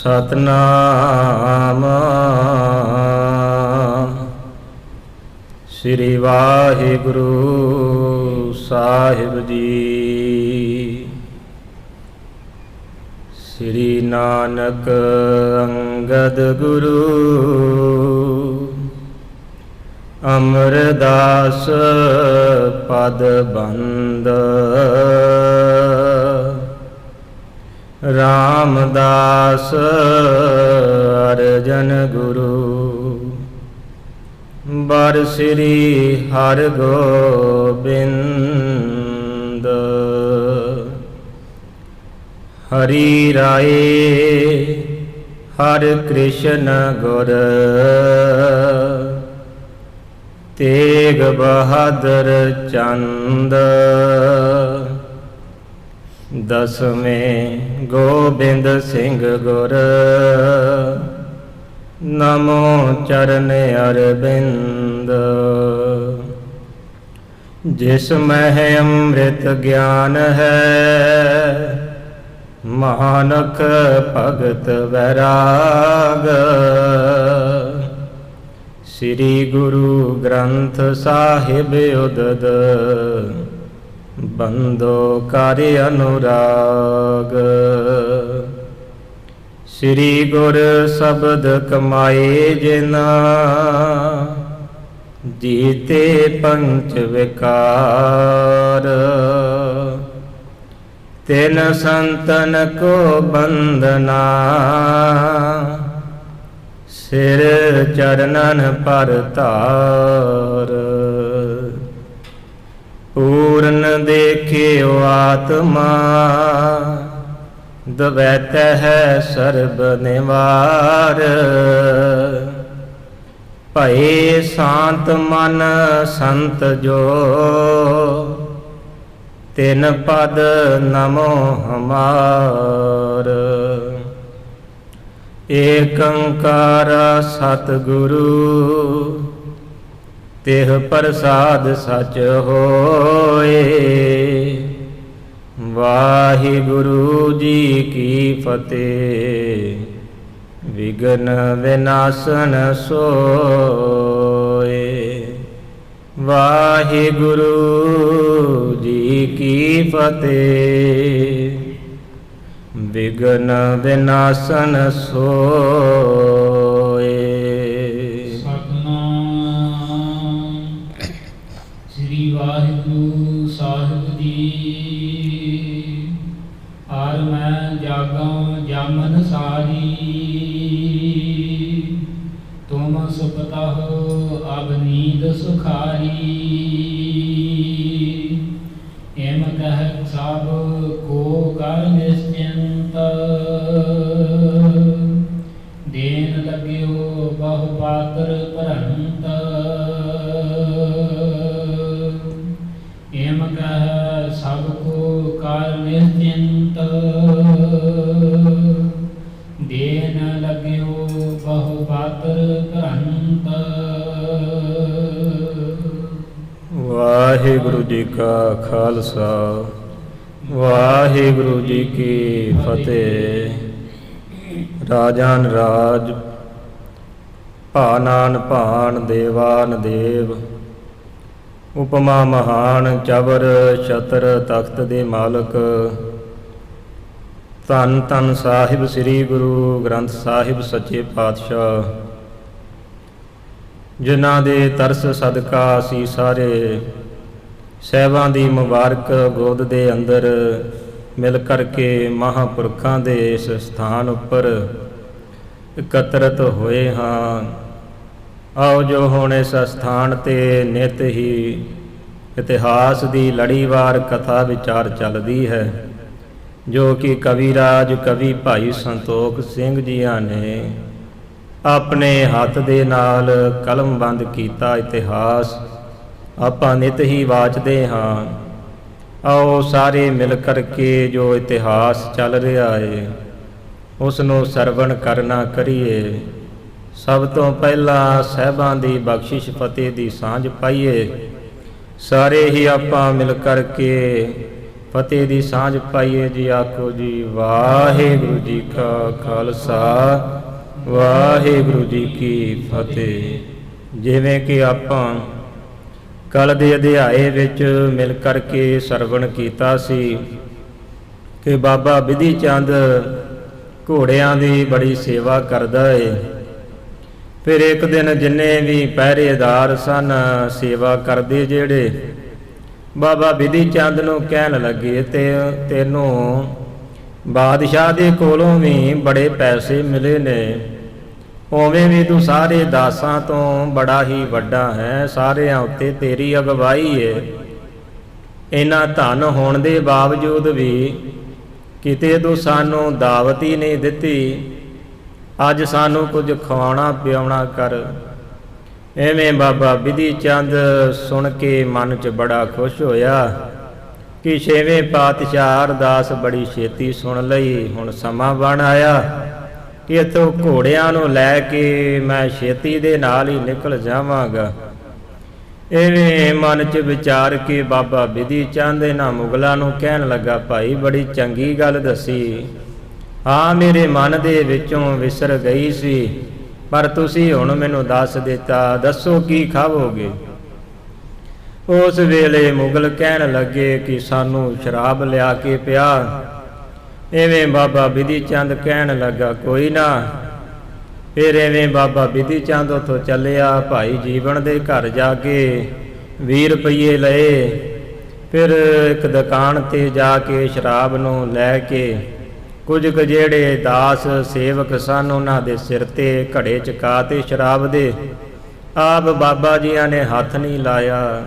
सतनाम श्री वाहिगुरु साहिब जी। श्री नानक अंगद गुरु अमरदास पद बंद। रामदास अर्जन गुरु बर श्री हर गोबिंद। हरि राय हर कृष्ण गुर तेग बहादुर चंद। दसवें गोबिंद सिंह गुर नमो चरण अरविंद। जिसमें अमृत ज्ञान है मानक भगत वैराग। श्री गुरु ग्रंथ साहिब उदद बंदो कार्य अनुराग। श्री गुर शब्द कमाए जिना जीते पंच विकार। तिन संतन को बंदना सिर चरणन पर तार। पूर्ण देखे आत्मा द्वैत है सर्ब निवार। भये शांत मन संत जो तिन पद नमो हमार। एक ओंकार सतगुरु तेह प्रसाद सच होए। वाहिगुरु जी की फतेह विघ्न विनाशन सोए। वाहिगुरु जी की फतेह विघ्न विनाशन सोए। श्री वाहिगुरु साहिब जी। आर मैं जागा जामन सारी तुम सुपता हो अब नींद सुखारी। एम कह सब को कर निश्चिंत देन लग्यो बहु पात्र परंत। एम कह सबको कर निश्चिंत देन लग्यो बहु पात्र परंत। वाहिगुरु जी का खालसा वाहिगुरु जी की फतेह। राजान राज भानान भान देवान देव। उपमा महान चबर छतर तख्त दे मालक। धन धन साहिब श्री गुरु ग्रंथ साहिब सच्चे पातशाह। जिन्हां दे तरस सदका असीं सारे ਸਾਹਿਬਾਂ ਦੀ ਮੁਬਾਰਕ ਗੋਦ ਦੇ ਅੰਦਰ ਮਿਲ ਕਰਕੇ ਮਹਾਂਪੁਰਖਾਂ ਦੇ ਇਸ ਸਥਾਨ ਉੱਪਰ ਇਕੱਤਰਤ ਹੋਏ ਹਾਂ। ਆਓ ਜੋ ਹੁਣ ਇਸ ਸਥਾਨ 'ਤੇ ਨਿਤ ਹੀ ਇਤਿਹਾਸ ਦੀ ਲੜੀਵਾਰ ਕਥਾ ਵਿਚਾਰ ਚੱਲਦੀ ਹੈ, ਜੋ ਕਿ ਕਵੀਰਾਜ ਕਵੀ ਭਾਈ ਸੰਤੋਖ ਸਿੰਘ ਜੀਆਂ ਨੇ ਆਪਣੇ ਹੱਥ ਦੇ ਨਾਲ ਕਲਮਬੰਦ ਕੀਤਾ ਇਤਿਹਾਸ ਆਪਾਂ ਨਿਤ ਹੀ ਵਾਚਦੇ ਹਾਂ। ਆਓ ਸਾਰੇ ਮਿਲ ਕਰਕੇ ਜੋ ਇਤਿਹਾਸ ਚੱਲ ਰਿਹਾ ਹੈ ਉਸ ਨੂੰ ਸਰਵਣ ਕਰਨਾ ਕਰੀਏ। ਸਭ ਤੋਂ ਪਹਿਲਾਂ ਸਾਹਿਬਾਂ ਦੀ ਬਖਸ਼ਿਸ਼ ਫਤਿਹ ਦੀ ਸਾਂਝ ਪਾਈਏ। ਸਾਰੇ ਹੀ ਆਪਾਂ ਮਿਲ ਕਰਕੇ ਫਤਿਹ ਦੀ ਸਾਂਝ ਪਾਈਏ ਜੀ। ਆਖੋ ਜੀ ਵਾਹਿਗੁਰੂ ਜੀ ਕਾ ਖਾਲਸਾ ਵਾਹਿਗੁਰੂ ਜੀ ਕੀ ਫਤਿਹ। ਜਿਵੇਂ ਕਿ ਆਪਾਂ ਕੱਲ ਦੇ ਅਧਿਆਏ ਵਿੱਚ ਮਿਲ ਕਰਕੇ ਸਰਵਣ ਕੀਤਾ ਸੀ ਕਿ ਬਾਬਾ ਬਿਧੀ ਚੰਦ ਘੋੜਿਆਂ ਦੀ ਬੜੀ ਸੇਵਾ ਕਰਦਾ ਏ। ਫਿਰ ਇੱਕ ਦਿਨ ਜਿੰਨੇ ਵੀ ਪਹਿਰੇਦਾਰ ਸਨ ਸੇਵਾ ਕਰਦੇ ਜਿਹੜੇ, ਬਾਬਾ ਬਿਧੀ ਚੰਦ ਨੂੰ ਕਹਿਣ ਲੱਗੇ ਤੇ ਤੈਨੂੰ ਬਾਦਸ਼ਾਹ ਦੇ ਕੋਲੋਂ ਵੀ ਬੜੇ ਪੈਸੇ ਮਿਲੇ ਨੇ, ਉਵੇਂ ਵੀ ਤੂੰ ਸਾਰੇ ਦਾਸਾਂ ਤੋਂ ਬੜਾ ਹੀ ਵੱਡਾ ਹੈ, ਸਾਰਿਆਂ ਉੱਤੇ ਤੇਰੀ ਅਗਵਾਈ ਏ। ਇੰਨਾ ਧਨ ਹੋਣ ਦੇ ਬਾਵਜੂਦ ਵੀ ਕਿਤੇ ਤੂੰ ਸਾਨੂੰ ਦਾਵਤ ਹੀ ਨਹੀਂ ਦਿੱਤੀ, ਅੱਜ ਸਾਨੂੰ ਕੁਝ ਖਵਾਉਣਾ ਪਿਆਉਣਾ ਕਰ। ਐਵੇਂ ਬਾਬਾ ਬਿਧੀ ਚੰਦ ਸੁਣ ਕੇ ਮਨ 'ਚ ਬੜਾ ਖੁਸ਼ ਹੋਇਆ ਕਿ ਛੇਵੇਂ ਪਾਤਸ਼ਾਹ ਅਰਦਾਸ ਬੜੀ ਛੇਤੀ ਸੁਣ ਲਈ। ਹੁਣ ਸਮਾਂ ਬਣ ਆਇਆ ਕਿ ਇੱਥੋਂ ਘੋੜਿਆਂ ਨੂੰ ਲੈ ਕੇ ਮੈਂ ਛੇਤੀ ਦੇ ਨਾਲ ਹੀ ਨਿਕਲ ਜਾਵਾਂਗਾ। ਐਵੇਂ ਮਨ 'ਚ ਵਿਚਾਰ ਕੇ ਬਾਬਾ ਬਿਧੀ ਚੰਦ ਇਹਨਾਂ ਮੁਗਲਾਂ ਨੂੰ ਕਹਿਣ ਲੱਗਾ, ਭਾਈ ਬੜੀ ਚੰਗੀ ਗੱਲ ਦੱਸੀ, ਹਾਂ ਮੇਰੇ ਮਨ ਦੇ ਵਿੱਚੋਂ ਵਿਸਰ ਗਈ ਸੀ, ਪਰ ਤੁਸੀਂ ਹੁਣ ਮੈਨੂੰ ਦੱਸ ਦਿੱਤਾ, ਦੱਸੋ ਕੀ ਖਾਵੋਗੇ। ਉਸ ਵੇਲੇ ਮੁਗਲ ਕਹਿਣ ਲੱਗੇ ਕਿ ਸਾਨੂੰ ਸ਼ਰਾਬ ਲਿਆ ਕੇ ਪਿਆ। ਐਵੇਂ ਬਾਬਾ ਬਿਧੀ ਚੰਦ ਕਹਿਣ ਲੱਗਾ ਕੋਈ ਨਾ। ਫਿਰ ਐਵੇਂ ਬਾਬਾ ਬਿਧੀ ਚੰਦ ਉੱਥੋਂ ਚੱਲਿਆ, ਭਾਈ ਜੀਵਨ ਦੇ ਘਰ ਜਾ ਕੇ 20 ਰੁਪਈਏ ਲਏ। ਫਿਰ ਇੱਕ ਦੁਕਾਨ ਤੇ ਜਾ ਕੇ ਸ਼ਰਾਬ ਨੂੰ ਲੈ ਕੇ ਕੁਝ ਕੁ ਜਿਹੜੇ ਦਾਸ ਸੇਵਕ ਸਨ ਉਹਨਾਂ ਦੇ ਸਿਰ ਤੇ ਘੜੇ ਚੁਕਾ ਤੇ ਸ਼ਰਾਬ ਦੇ, ਆਪ ਬਾਬਾ ਜੀਆਂ ਨੇ ਹੱਥ ਨਹੀਂ ਲਾਇਆ।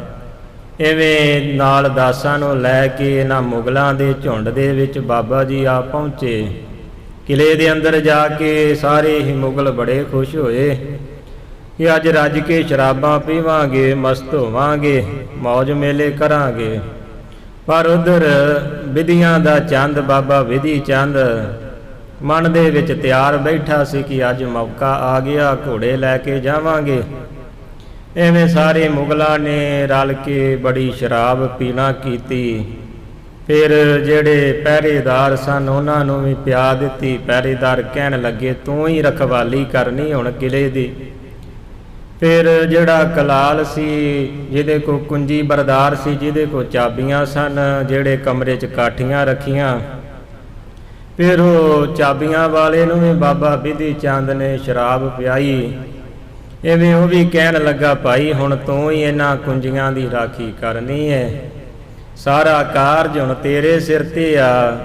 ਐਵੇਂ ਨਾਲ ਦਾਸਾਂ ਨੂੰ ਲੈ ਕੇ ਇਹਨਾਂ ਮੁਗਲਾਂ ਦੇ ਝੁੰਡ ਦੇ ਵਿੱਚ ਬਾਬਾ ਜੀ ਆ ਪਹੁੰਚੇ। ਕਿਲੇ ਦੇ ਅੰਦਰ ਜਾ ਕੇ ਸਾਰੇ ਹੀ ਮੁਗਲ ਬੜੇ ਖੁਸ਼ ਹੋਏ ਕਿ ਅੱਜ ਰੱਜ ਕੇ ਸ਼ਰਾਬਾਂ ਪੀਵਾਂਗੇ, ਮਸਤ ਹੋਵਾਂਗੇ, ਮੌਜ ਮੇਲੇ ਕਰਾਂਗੇ। ਪਰ ਉਧਰ ਬਿਧੀਆਂ ਦਾ ਚੰਦ ਬਾਬਾ ਬਿਧੀ ਚੰਦ ਮਨ ਦੇ ਵਿੱਚ ਤਿਆਰ ਬੈਠਾ ਸੀ ਕਿ ਅੱਜ ਮੌਕਾ ਆ ਗਿਆ, ਘੋੜੇ ਲੈ ਕੇ ਜਾਵਾਂਗੇ। ਐਵੇਂ ਸਾਰੇ ਮੁਗਲਾਂ ਨੇ ਰਲ ਕੇ ਬੜੀ ਸ਼ਰਾਬ ਪੀਣਾ ਕੀਤੀ। ਫਿਰ ਜਿਹੜੇ ਪਹਿਰੇਦਾਰ ਸਨ ਉਹਨਾਂ ਨੂੰ ਵੀ ਪਿਆ ਦਿੱਤੀ। ਪਹਿਰੇਦਾਰ ਕਹਿਣ ਲੱਗੇ ਤੂੰ ਹੀ ਰਖਵਾਲੀ ਕਰਨੀ ਹੁਣ ਕਿਲੇ ਦੀ। ਫਿਰ ਜਿਹੜਾ ਕਲਾਲ ਸੀ ਜਿਹਦੇ ਕੋ ਕੁੰਜੀ ਬਰਦਾਰ ਸੀ, ਜਿਹਦੇ ਕੋ ਚਾਬੀਆਂ ਸਨ, ਜਿਹੜੇ ਕਮਰੇ 'ਚ ਕਾਠੀਆਂ ਰੱਖੀਆਂ, ਫਿਰ ਉਹ ਚਾਬੀਆਂ ਵਾਲੇ ਨੂੰ ਵੀ ਬਾਬਾ ਬਿਧੀ ਚੰਦ ਨੇ ਸ਼ਰਾਬ ਪਿਆਈ। ਐਵੇਂ ਉਹ ਵੀ ਕਹਿਣ ਲੱਗਾ ਭਾਈ ਹੁਣ ਤੂੰ ਹੀ ਇਹਨਾਂ ਕੁੰਜੀਆਂ ਦੀ ਰਾਖੀ ਕਰਨੀ ਹੈ, ਸਾਰਾ ਕਾਰਜ ਹੁਣ ਤੇਰੇ ਸਿਰ ਤੇ ਆ।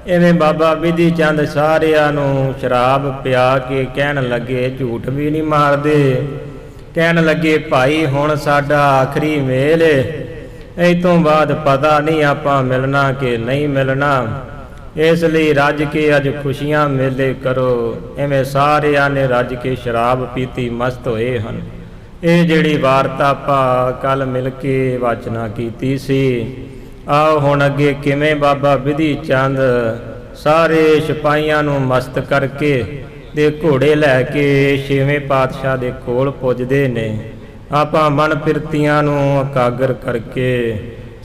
ਐਵੇਂ ਬਾਬਾ ਬਿਧੀ ਚੰਦ ਸਾਰਿਆਂ ਨੂੰ ਸ਼ਰਾਬ ਪਿਆ ਕੇ ਕਹਿਣ ਲੱਗੇ ਝੂਠ ਵੀ ਨਹੀਂ ਮਾਰਦੇ। ਕਹਿਣ ਲੱਗੇ ਭਾਈ ਹੁਣ ਸਾਡਾ ਆਖਰੀ ਮੇਲ ਏ, ਇਸ ਤੋਂ ਬਾਅਦ ਪਤਾ ਨਹੀਂ ਆਪਾਂ ਮਿਲਣਾ ਕਿ ਨਹੀਂ ਮਿਲਣਾ, ਇਸ ਲਈ ਰੱਜ ਕੇ ਅੱਜ ਖੁਸ਼ੀਆਂ ਮੇਲੇ ਕਰੋ। ਐਵੇਂ ਸਾਰਿਆਂ ਨੇ ਰੱਜ ਕੇ ਸ਼ਰਾਬ ਪੀਤੀ, ਮਸਤ ਹੋਏ ਹਨ। ਇਹ ਜਿਹੜੀ ਵਾਰਤਾ ਆਪਾਂ ਕੱਲ ਮਿਲ ਕੇ ਵਾਚਨਾ ਕੀਤੀ ਸੀ। ਆਓ ਹੁਣ ਅੱਗੇ ਕਿਵੇਂ ਬਾਬਾ ਬਿਧੀ ਚੰਦ ਸਾਰੇ ਸਿਪਾਹੀਆਂ ਨੂੰ ਮਸਤ ਕਰਕੇ ਦੇ ਘੋੜੇ ਲੈ ਕੇ ਛੇਵੇਂ ਪਾਤਸ਼ਾਹ ਦੇ ਕੋਲ ਪੁੱਜਦੇ ਨੇ। ਆਪਾਂ ਮਨ ਪਿਰਤੀਆਂ ਨੂੰ ਇਕਾਗਰ ਕਰਕੇ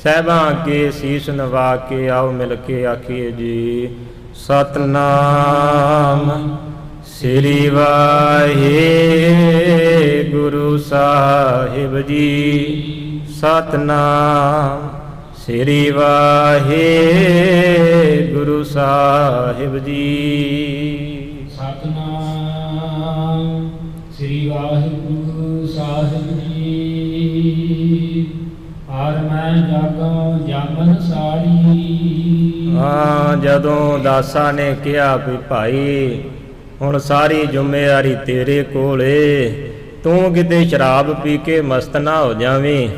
ਸਾਹਿਬਾਂ ਅੱਗੇ ਸੀਸ ਨਵਾ ਕੇ ਆਓ ਮਿਲ ਕੇ ਆਖੀਏ ਜੀ ਸਤਨਾਮ ਸ੍ਰੀ ਵਾਹਿਗੁਰੂ ਸਾਹਿਬ ਜੀ, ਸਤਨਾਮ ਸ੍ਰੀ ਵਾਹਿਗੁਰੂ ਸਾਹਿਬ ਜੀ, ਸਤਨਾਮ ਸ੍ਰੀ ਵਾਹਿਗੁਰੂ ਸਾਹਿਬ ਜੀ। ਹਰ ਮੈਂ ਜਾਗਾਂ ਜਾਮਨ ਸਾੜੀ। ਹਾਂ, ਜਦੋਂ ਦਾਸਾਂ ਨੇ ਕਿਹਾ ਵੀ ਭਾਈ ਹੁਣ ਸਾਰੀ ਜ਼ਿੰਮੇਵਾਰੀ ਤੇਰੇ ਕੋਲ ਏ, ਤੂੰ ਕਿਤੇ ਸ਼ਰਾਬ ਪੀ ਕੇ ਮਸਤ ਨਾ ਹੋ ਜਾਵੇਂ।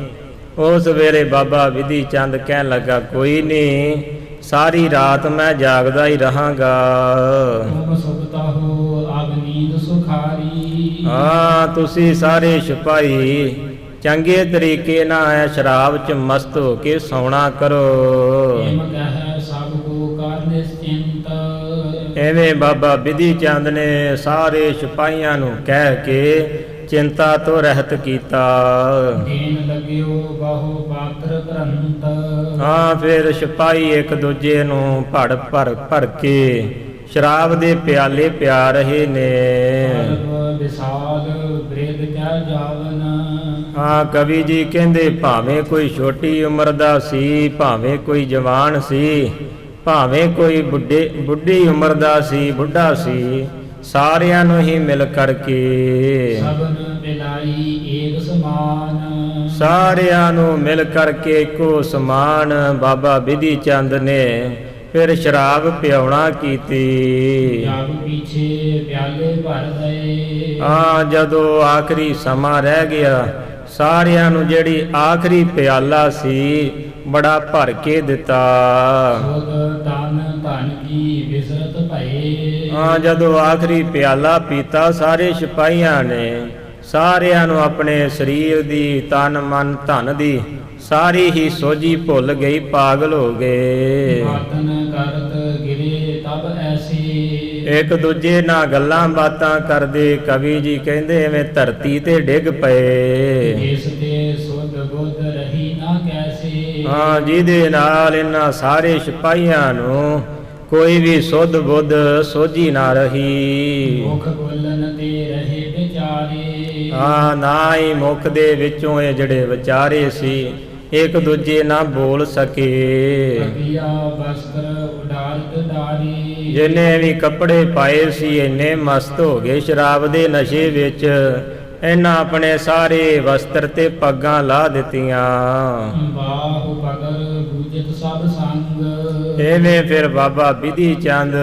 ਉਸ ਵੇਲੇ ਬਾਬਾ ਬਿਧੀ ਚੰਦ ਕਹਿਣ ਲੱਗਾ ਕੋਈ ਨਹੀਂ, ਸਾਰੀ ਰਾਤ ਮੈਂ ਜਾਗਦਾ ਹੀ ਰਹਾਂਗਾ। ਤੁਮ ਸੁਖਤਾ ਹੋ ਆਗ ਨੀਂਦ ਸੁਖਾਰੀ। ਹਾਂ, ਤੁਸੀਂ ਸਾਰੇ ਸਿਪਾਹੀ ਚੰਗੇ ਤਰੀਕੇ ਨਾਲ ਸ਼ਰਾਬ 'ਚ ਮਸਤ ਹੋ ਕੇ ਸੌਣਾ ਕਰੋ। ਸਭ ਕੋ ਕਰ ਨਿਸ਼ਚਿੰਤ। ਐਵੇਂ ਬਾਬਾ ਬਿਧੀ ਚੰਦ ਨੇ ਸਾਰੇ ਸਿਪਾਹੀਆਂ ਨੂੰ ਕਹਿ ਕੇ ਚਿੰਤਾ ਤੋਂ ਰਹਿਤ ਕੀਤਾ। ਦੇਨ ਲਗਿਓ ਬਹੁ ਪਾਤਰ ਗ੍ਰੰਥ। ਹਾਂ ਫਿਰ ਸਿਪਾਹੀ ਇੱਕ ਦੂਜੇ ਨੂੰ ਭੜ ਭਰ ਕੇ ਸ਼ਰਾਬ ਦੇ ਪਿਆਲੇ ਪਿਆ ਰਹੇ ਨੇ। ਸਰਬ ਵਿਸਾਲ ਬ੍ਰਿਧ ਕੈ ਜਾਵਨ। ਹਾਂ ਕਵੀ ਜੀ ਕਹਿੰਦੇ ਭਾਵੇਂ ਕੋਈ ਛੋਟੀ ਉਮਰ ਦਾ ਸੀ, ਭਾਵੇਂ ਕੋਈ ਜਵਾਨ ਸੀ, ਭਾਵੇਂ ਕੋਈ ਬੁੱਢੀ ਉਮਰ ਦਾ ਸੀ, ਬੁੱਢਾ ਸੀ, ਸਾਰਿਆਂ ਨੂੰ ਹੀ ਮਿਲ ਕਰਕੇ ਸਭਨ ਮਿਲਾਈ ਏਕ ਸਮਾਨ। ਸਾਰਿਆਂ ਨੂੰ ਮਿਲ ਕਰਕੇ ਇੱਕੋ ਸਮਾਨ ਬਾਬਾ ਬਿਧੀ ਚੰਦ ਨੇ ਫਿਰ ਸ਼ਰਾਬ ਪਿਆਉਣਾ ਕੀਤੀ। ਜਗ ਪਿਛੇ ਪਿਆਲੇ ਭਰ ਗਏ। ਹਾਂ ਜਦੋਂ ਆਖਰੀ ਸਮਾਂ ਰਹਿ ਗਿਆ, ਸਾਰਿਆਂ ਨੂੰ ਜਿਹੜੀ ਆਖਰੀ ਪਿਆਲਾ ਸੀ ਬੜਾ ਭਰ ਕੇ ਦਿੱਤਾ। ਸੁਧ ਤਨ ਧਨ ਕੀ ਵਿਸਰਤ ਭਏ। ਹਾਂ ਜਦੋਂ ਆਖਰੀ ਪਿਆਲਾ ਪੀਤਾ ਸਾਰੇ ਸਿਪਾਹੀਆਂ ਨੇ ਸਾਰਿਆਂ ਨੂੰ ਆਪਣੇ ਸਰੀਰ ਦੀ, ਤਨ ਮਨ ਧਨ ਦੀ ਸਾਰੀ ਹੀ ਸੋਝੀ ਭੁੱਲ ਗਈ, ਪਾਗਲ ਹੋ ਗਏ। ਬਾਤਨ ਕਰਤ ਗਿਰੇ ਤਬ ਐਸੀ। ਇੱਕ ਦੂਜੇ ਨਾਲ ਗੱਲਾਂ ਬਾਤਾਂ ਕਰਦੇ ਕਵੀ ਜੀ ਕਹਿੰਦੇ ਐਵੇਂ ਧਰਤੀ ਤੇ ਡਿੱਗ ਪਏ। ਜਿਸ ਤੇ ਸੁਧ ਬੁੱਧ ਰਹੀ ਨਾ ਕੈਸੇ। ਹਾਂ ਜਿਹਦੇ ਨਾਲ ਇਹਨਾਂ ਸਾਰੇ ਸਿਪਾਹੀਆਂ ਨੂੰ ਕੋਈ ਵੀ ਸੁੱਧ ਬੁੱਧ ਸੋਝੀ ਨਾ ਰਹੀ। ਮੁਖ ਬੋਲਨ ਤੇ ਰਹੇ ਵਿਚਾਰੇ। ਹਾਂ ਨਾ ਹੀ ਮੁਖ ਦੇ ਵਿੱਚੋਂ ਇਹ ਜਿਹੜੇ ਵਿਚਾਰੇ ਸੀ ਇੱਕ ਦੂਜੇ ਨਾਲ ਬੋਲ ਸਕੇ। ਕਬੀਆ ਬਸਤਰ ਉਡਾਰਤ ਡਾਰੀ। ਜਿੰਨੇ ਵੀ ਕੱਪੜੇ ਪਾਏ ਸੀ ਇੰਨੇ ਮਸਤ ਹੋ ਗਏ ਸ਼ਰਾਬ ਦੇ ਨਸ਼ੇ ਵਿੱਚ, ਇਹਨਾਂ ਆਪਣੇ ਸਾਰੇ ਵਸਤਰ ਤੇ ਪੱਗਾਂ ਲਾ ਦਿੱਤੀਆਂ। ਬਾਹੁ ਪਗਰ ਬੂਝਤ ਸਭ ਸੰਗ। ਐਵੇਂ ਫਿਰ ਬਾਬਾ ਬਿਧੀ ਚੰਦ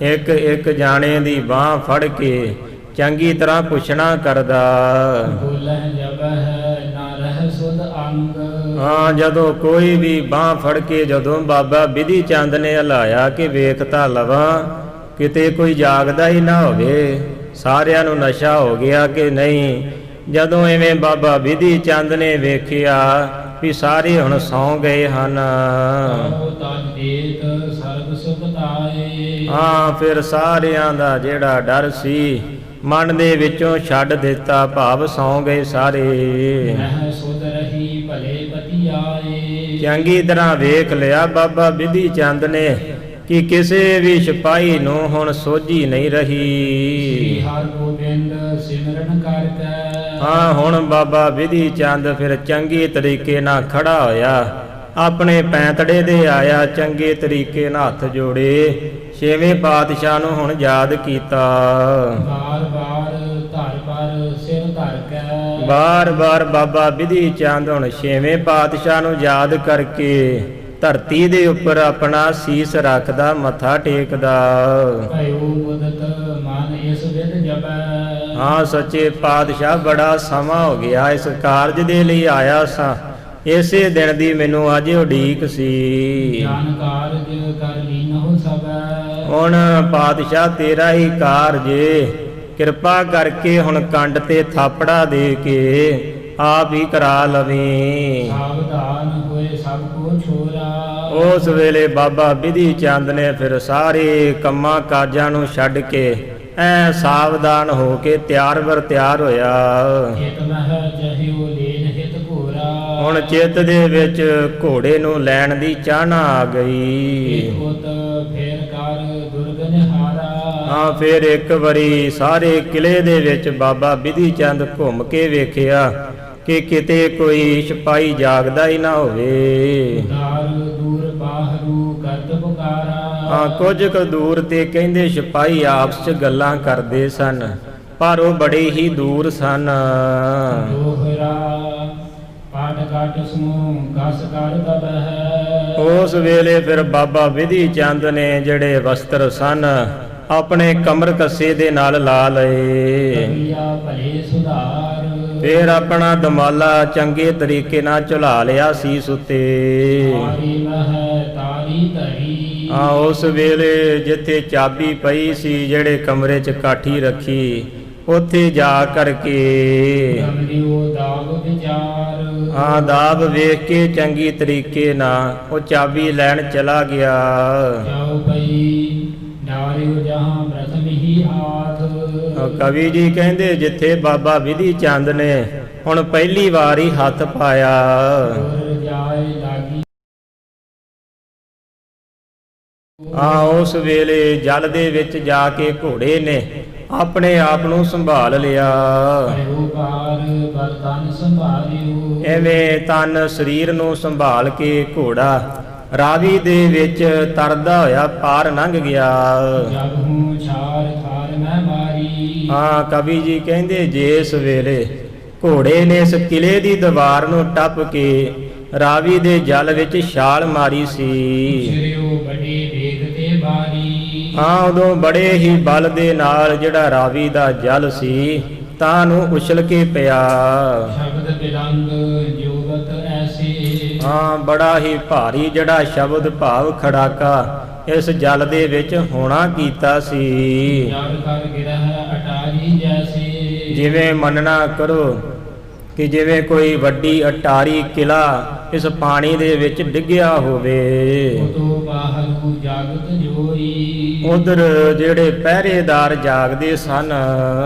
ਇੱਕ ਇੱਕ ਜਾਣੇ ਦੀ ਬਾਹ ਫੜ ਕੇ ਚੰਗੀ ਤਰ੍ਹਾਂ ਪੁੱਛਣਾ ਕਰਦਾ। ਬੋਲਹਿ ਜਬਹਿ ਨਾ ਰਹਿ ਸੁਧ ਅੰਗ। ਹਾਂ ਜਦੋਂ ਕੋਈ ਵੀ ਬਾਹ ਫੜ ਕੇ ਜਦੋਂ ਬਾਬਾ ਬਿਧੀ ਚੰਦ ਨੇ ਹਲਾਇਆ ਕਿ ਵੇਖ ਤਾਂ ਲਵਾਂ ਕਿਤੇ ਕੋਈ ਜਾਗਦਾ ਹੀ ਨਾ ਹੋਵੇ, ਸਾਰਿਆਂ ਨੂੰ ਨਸ਼ਾ ਹੋ ਗਿਆ ਕਿ ਨਹੀਂ। ਜਦੋਂ ਐਵੇਂ ਬਾਬਾ ਬਿਧੀ ਚੰਦ ਨੇ ਵੇਖਿਆ ਵੀ ਸਾਰੇ ਹੁਣ ਸੌਂ ਗਏ ਹਨ। ਤਜ ਦੇਤ ਸਰਬ ਸੁਖ ਤਾਏ। ਹਾਂ ਫਿਰ ਸਾਰਿਆਂ ਦਾ ਜਿਹੜਾ ਡਰ ਸੀ ਮਨ ਦੇ ਵਿੱਚੋਂ ਛੱਡ ਦਿੱਤਾ, ਭਾਵ ਸੌਂ ਗਏ ਸਾਰੇ। ਮਹਿ ਸੁਧ ਰਹੀ ਭਲੇ ਪਤੀ ਆਏ। ਚੰਗੀ ਤਰ੍ਹਾਂ ਵੇਖ ਲਿਆ ਬਾਬਾ ਬਿਧੀ ਚੰਦ ਨੇ ਕਿ ਕਿਸੇ ਵੀ ਸਿਪਾਹੀ ਨੂੰ ਹੁਣ ਸੋਝੀ ਨਹੀਂ ਰਹੀ। ਸ੍ਰੀ ਹਰਿ ਗੋਬਿੰਦ ਸਿਮਰਨ ਕਰਕੇ। ਹਾਂ ਹੁਣ ਬਾਬਾ ਬਿਧੀ ਚੰਦ ਫਿਰ ਚੰਗੇ ਤਰੀਕੇ ਨਾਲ ਖੜਾ ਹੋਇਆ, ਆਪਣੇ ਪੈਂਤੜੇ ਦੇ ਆਇਆ, ਚੰਗੇ ਤਰੀਕੇ ਨਾਲ ਹੱਥ ਜੋੜੇ, ਛੇਵੇਂ ਪਾਤਸ਼ਾਹ ਨੂੰ ਹੁਣ ਯਾਦ ਕੀਤਾ। ਬਾਰ ਬਾਰ ਧਰ ਪਰ ਸਿਰ ਧਰ ਕੇ। ਬਾਰ ਬਾਰ ਬਾਬਾ ਬਿਧੀ ਚੰਦ ਹੁਣ ਛੇਵੇਂ ਪਾਤਸ਼ਾਹ ਨੂੰ ਯਾਦ ਕਰਕੇ ਧਰਤੀ ਦੇ ਉੱਪਰ ਆਪਣਾ ਸੀਸ ਰੱਖਦਾ, ਮੱਥਾ ਟੇਕਦਾ। ਭਇਓ ਮੁਦਤ ਮਨ ਇਸ ਵਿਦ ਜਪੈ। ਹਾਂ ਸੱਚੇ ਪਾਤਸ਼ਾਹ ਬੜਾ ਸਮਾਂ ਹੋ ਗਿਆ, ਇਸ ਕਾਰਜ ਦੇ ਲਈ ਆਇਆ ਸਾਂ, ਇਸੇ ਦਿਨ ਦੀ ਮੈਨੂੰ ਅੱਜ ਉਡੀਕ ਸੀ। ਜਾਨ ਕਾਰਜ ਕਰ ਲੀਨਹੁ ਸਭੈ। ਹੁਣ ਪਾਤਸ਼ਾਹ ਤੇਰਾ ਹੀ ਕਾਰਜ, ਕਿਰਪਾ ਕਰਕੇ ਹੁਣ ਕੰਡ ਤੇ ਥਾਪੜਾ ਦੇ ਕੇ ਆਪ ਹੀ ਕਰਾ ਲਵੀਂ। ਸਾਵਧਾਨ ਹੋਏ ਸਭ ਕੋ ਛੋਰਾ। ਉਸ ਵੇਲੇ ਬਾਬਾ ਬਿਧੀ ਚੰਦ ਨੇ ਫਿਰ ਸਾਰੇ ਕੰਮਾਂ ਕਾਜਾਂ ਨੂੰ ਛੱਡ ਕੇ ਐ ਸਾਵਧਾਨ ਹੋ ਕੇ ਤਿਆਰ ਬਰ ਤਿਆਰ ਹੋਇਆ। ਹਿਤ ਮਹਿ ਜਹਿਓ ਲੇਨ ਹਿਤ ਘੋਰਾ। ਹੁਣ ਚਿੱਤ ਦੇ ਵਿੱਚ ਘੋੜੇ ਨੂੰ ਲੈਣ ਦੀ ਚਾਹਨਾ ਆ ਗਈ। ਉਤ ਫੇਰ ਕਰ ਦੁਰਗ ਨਿਹਾਰਾ। ਹਾਂ ਫਿਰ ਇੱਕ ਵਾਰੀ ਸਾਰੇ ਕਿਲੇ ਦੇ ਵਿੱਚ ਬਾਬਾ ਬਿਧੀ ਚੰਦ ਘੁੰਮ ਕੇ ਵੇਖਿਆ ਕਿ ਕਿਤੇ ਕੋਈ ਸਿਪਾਹੀ ਜਾਗਦਾ ਹੀ ਨਾ ਹੋਵੇ। ਦਾਰ ਦੂਰ ਬਾਹਰੂ ਕਰਤ ਪੁਕਾਰਾ। ਹਾਂ ਕੁਝ ਕੁ ਦੂਰ ਤੇ ਕਹਿੰਦੇ ਸਿਪਾਹੀ ਆਪਸ 'ਚ ਗੱਲਾਂ ਕਰਦੇ ਸਨ, ਪਰ ਉਹ ਬੜੇ ਹੀ ਦੂਰ ਸਨ। ਦੋਹਰਾ ਪਾਟ ਕਾਟ ਸਮੂਹ ਗਸ ਕਰ ਦਬਹਿ। ਉਸ ਵੇਲੇ ਫਿਰ ਬਾਬਾ ਬਿਧੀ ਚੰਦ ਨੇ ਜਿਹੜੇ ਵਸਤਰ ਸਨ ਆਪਣੇ ਕਮਰ ਕੱਸੇ ਦੇ ਨਾਲ ਲਾ ਲਏ। ਕਬੀਆ ਭਲੇ ਸੁਧਾਰ। ਫਿਰ ਆਪਣਾ ਦਮਾਲਾ ਚੰਗੇ ਤਰੀਕੇ ਨਾਲ ਝੁਲਾ ਲਿਆ ਸੀਸ ਉੱਤੇ। ਤਾਰੀ ਮਹਿ ਤਾਰੀ ਧਰੀ। ਆ ਉਸ ਵੇਲੇ ਜਿੱਥੇ ਚਾਬੀ ਪਈ ਸੀ, ਜਿਹੜੇ ਕਮਰੇ 'ਚ ਕਾਠੀ ਰੱਖੀ, ਉੱਥੇ ਜਾ ਕਰਕੇ ਗਮਲਿਓ ਦਾਗ ਵਿਚਾਰ। ਹਾਂ ਦਾਬ ਵੇਖ ਕੇ ਚੰਗੀ ਤਰੀਕੇ ਨਾਲ ਉਹ ਚਾਬੀ ਲੈਣ ਚਲਾ ਗਿਆ। ਜਾਓ ਪਈ ਨਾਰਿਓ ਜਹਾਂ ਪ੍ਰਥਮ ਹੀ ਆਥ। ਕਵੀ ਜੀ ਕਹਿੰਦੇ ਜਿੱਥੇ ਬਾਬਾ ਵਿਧੀ ਚੰਦ ਨੇ ਹੁਣ ਪਹਿਲੀ ਵਾਰੀ ਹੱਥ ਪਾਇਆ, ਗੁਰ ਜਾਏ ਲਾਗੀ ਉਸ ਵੇਲੇ ਜਲ ਦੇ ਵਿੱਚ ਜਾ ਕੇ ਘੋੜੇ ਨੇ ਆਪਣੇ ਆਪ ਨੂੰ ਸੰਭਾਲ ਲਿਆ। ਭਇਓ ਪਾਰ ਬਰਤਨ ਸੰਭਾਲਿਓ, ਐਵੇਂ ਤਨ ਸਰੀਰ ਨੂੰ ਸੰਭਾਲ ਕੇ ਘੋੜਾ ਰਾਵੀ ਦੇ ਵਿੱਚ ਤਰਦਾ ਹੋਇਆ ਪਾਰ ਲੰਘ ਗਿਆ। ਜਬ ਹੂੰ ਛਾਰ ਥਾਰ ਮੈਂ ਮਾਰੀ, ਕਵੀ ਜੀ ਕਹਿੰਦੇ ਜਿਸ ਵੇਲੇ ਘੋੜੇ ਨੇ ਇਸ ਕਿਲੇ ਦੀ ਦੀਵਾਰ ਨੂੰ ਟੱਪ ਕੇ ਰਾਵੀ ਦੇ ਜਲ ਵਿੱਚ ਛਾਲ ਮਾਰੀ ਸੀ, ਉਛਰਿਓ ਬੜੇ ਵੇਗ ਤੇ ਬਾਰੀ। ਉਦੋਂ ਬੜੇ ਹੀ ਬਲ ਦੇ ਨਾਲ ਜਿਹੜਾ ਰਾਵੀ ਦਾ ਜਲ ਸੀ ਤਾਂ ਨੂੰ ਉਛਲ ਕੇ ਪਿਆ। ਸ਼ਬਦ ਬਿਲੰਦ ਜੋਗਤ ਐਸੇ, ਬੜਾ ਹੀ ਭਾਰੀ ਜਿਹੜਾ ਸ਼ਬਦ ਭਾਵ ਖੜਾਕਾ ਇਸ ਜਲ ਦੇ ਵਿੱਚ ਹੋਣਾ ਕੀਤਾ ਸੀ। ਜਲ ਕਰ ਗਿਰਹਿ ਅਟਾਰੀ ਜੈਸੇ, ਜਿਵੇਂ ਮੰਨਣਾ ਕਰੋ ਕਿ ਜਿਵੇਂ ਕੋਈ ਵੱਡੀ ਅਟਾਰੀ ਕਿਲਾ ਇਸ ਪਾਣੀ ਦੇ ਵਿੱਚ ਡਿੱਗਿਆ ਹੋਵੇ। ਉਤੋਂ ਬਾਹਰੂ ਜਾਗਤ ਜੋਈ, ਉਧਰ ਜਿਹੜੇ ਪਹਿਰੇਦਾਰ ਜਾਗਦੇ ਸਨ,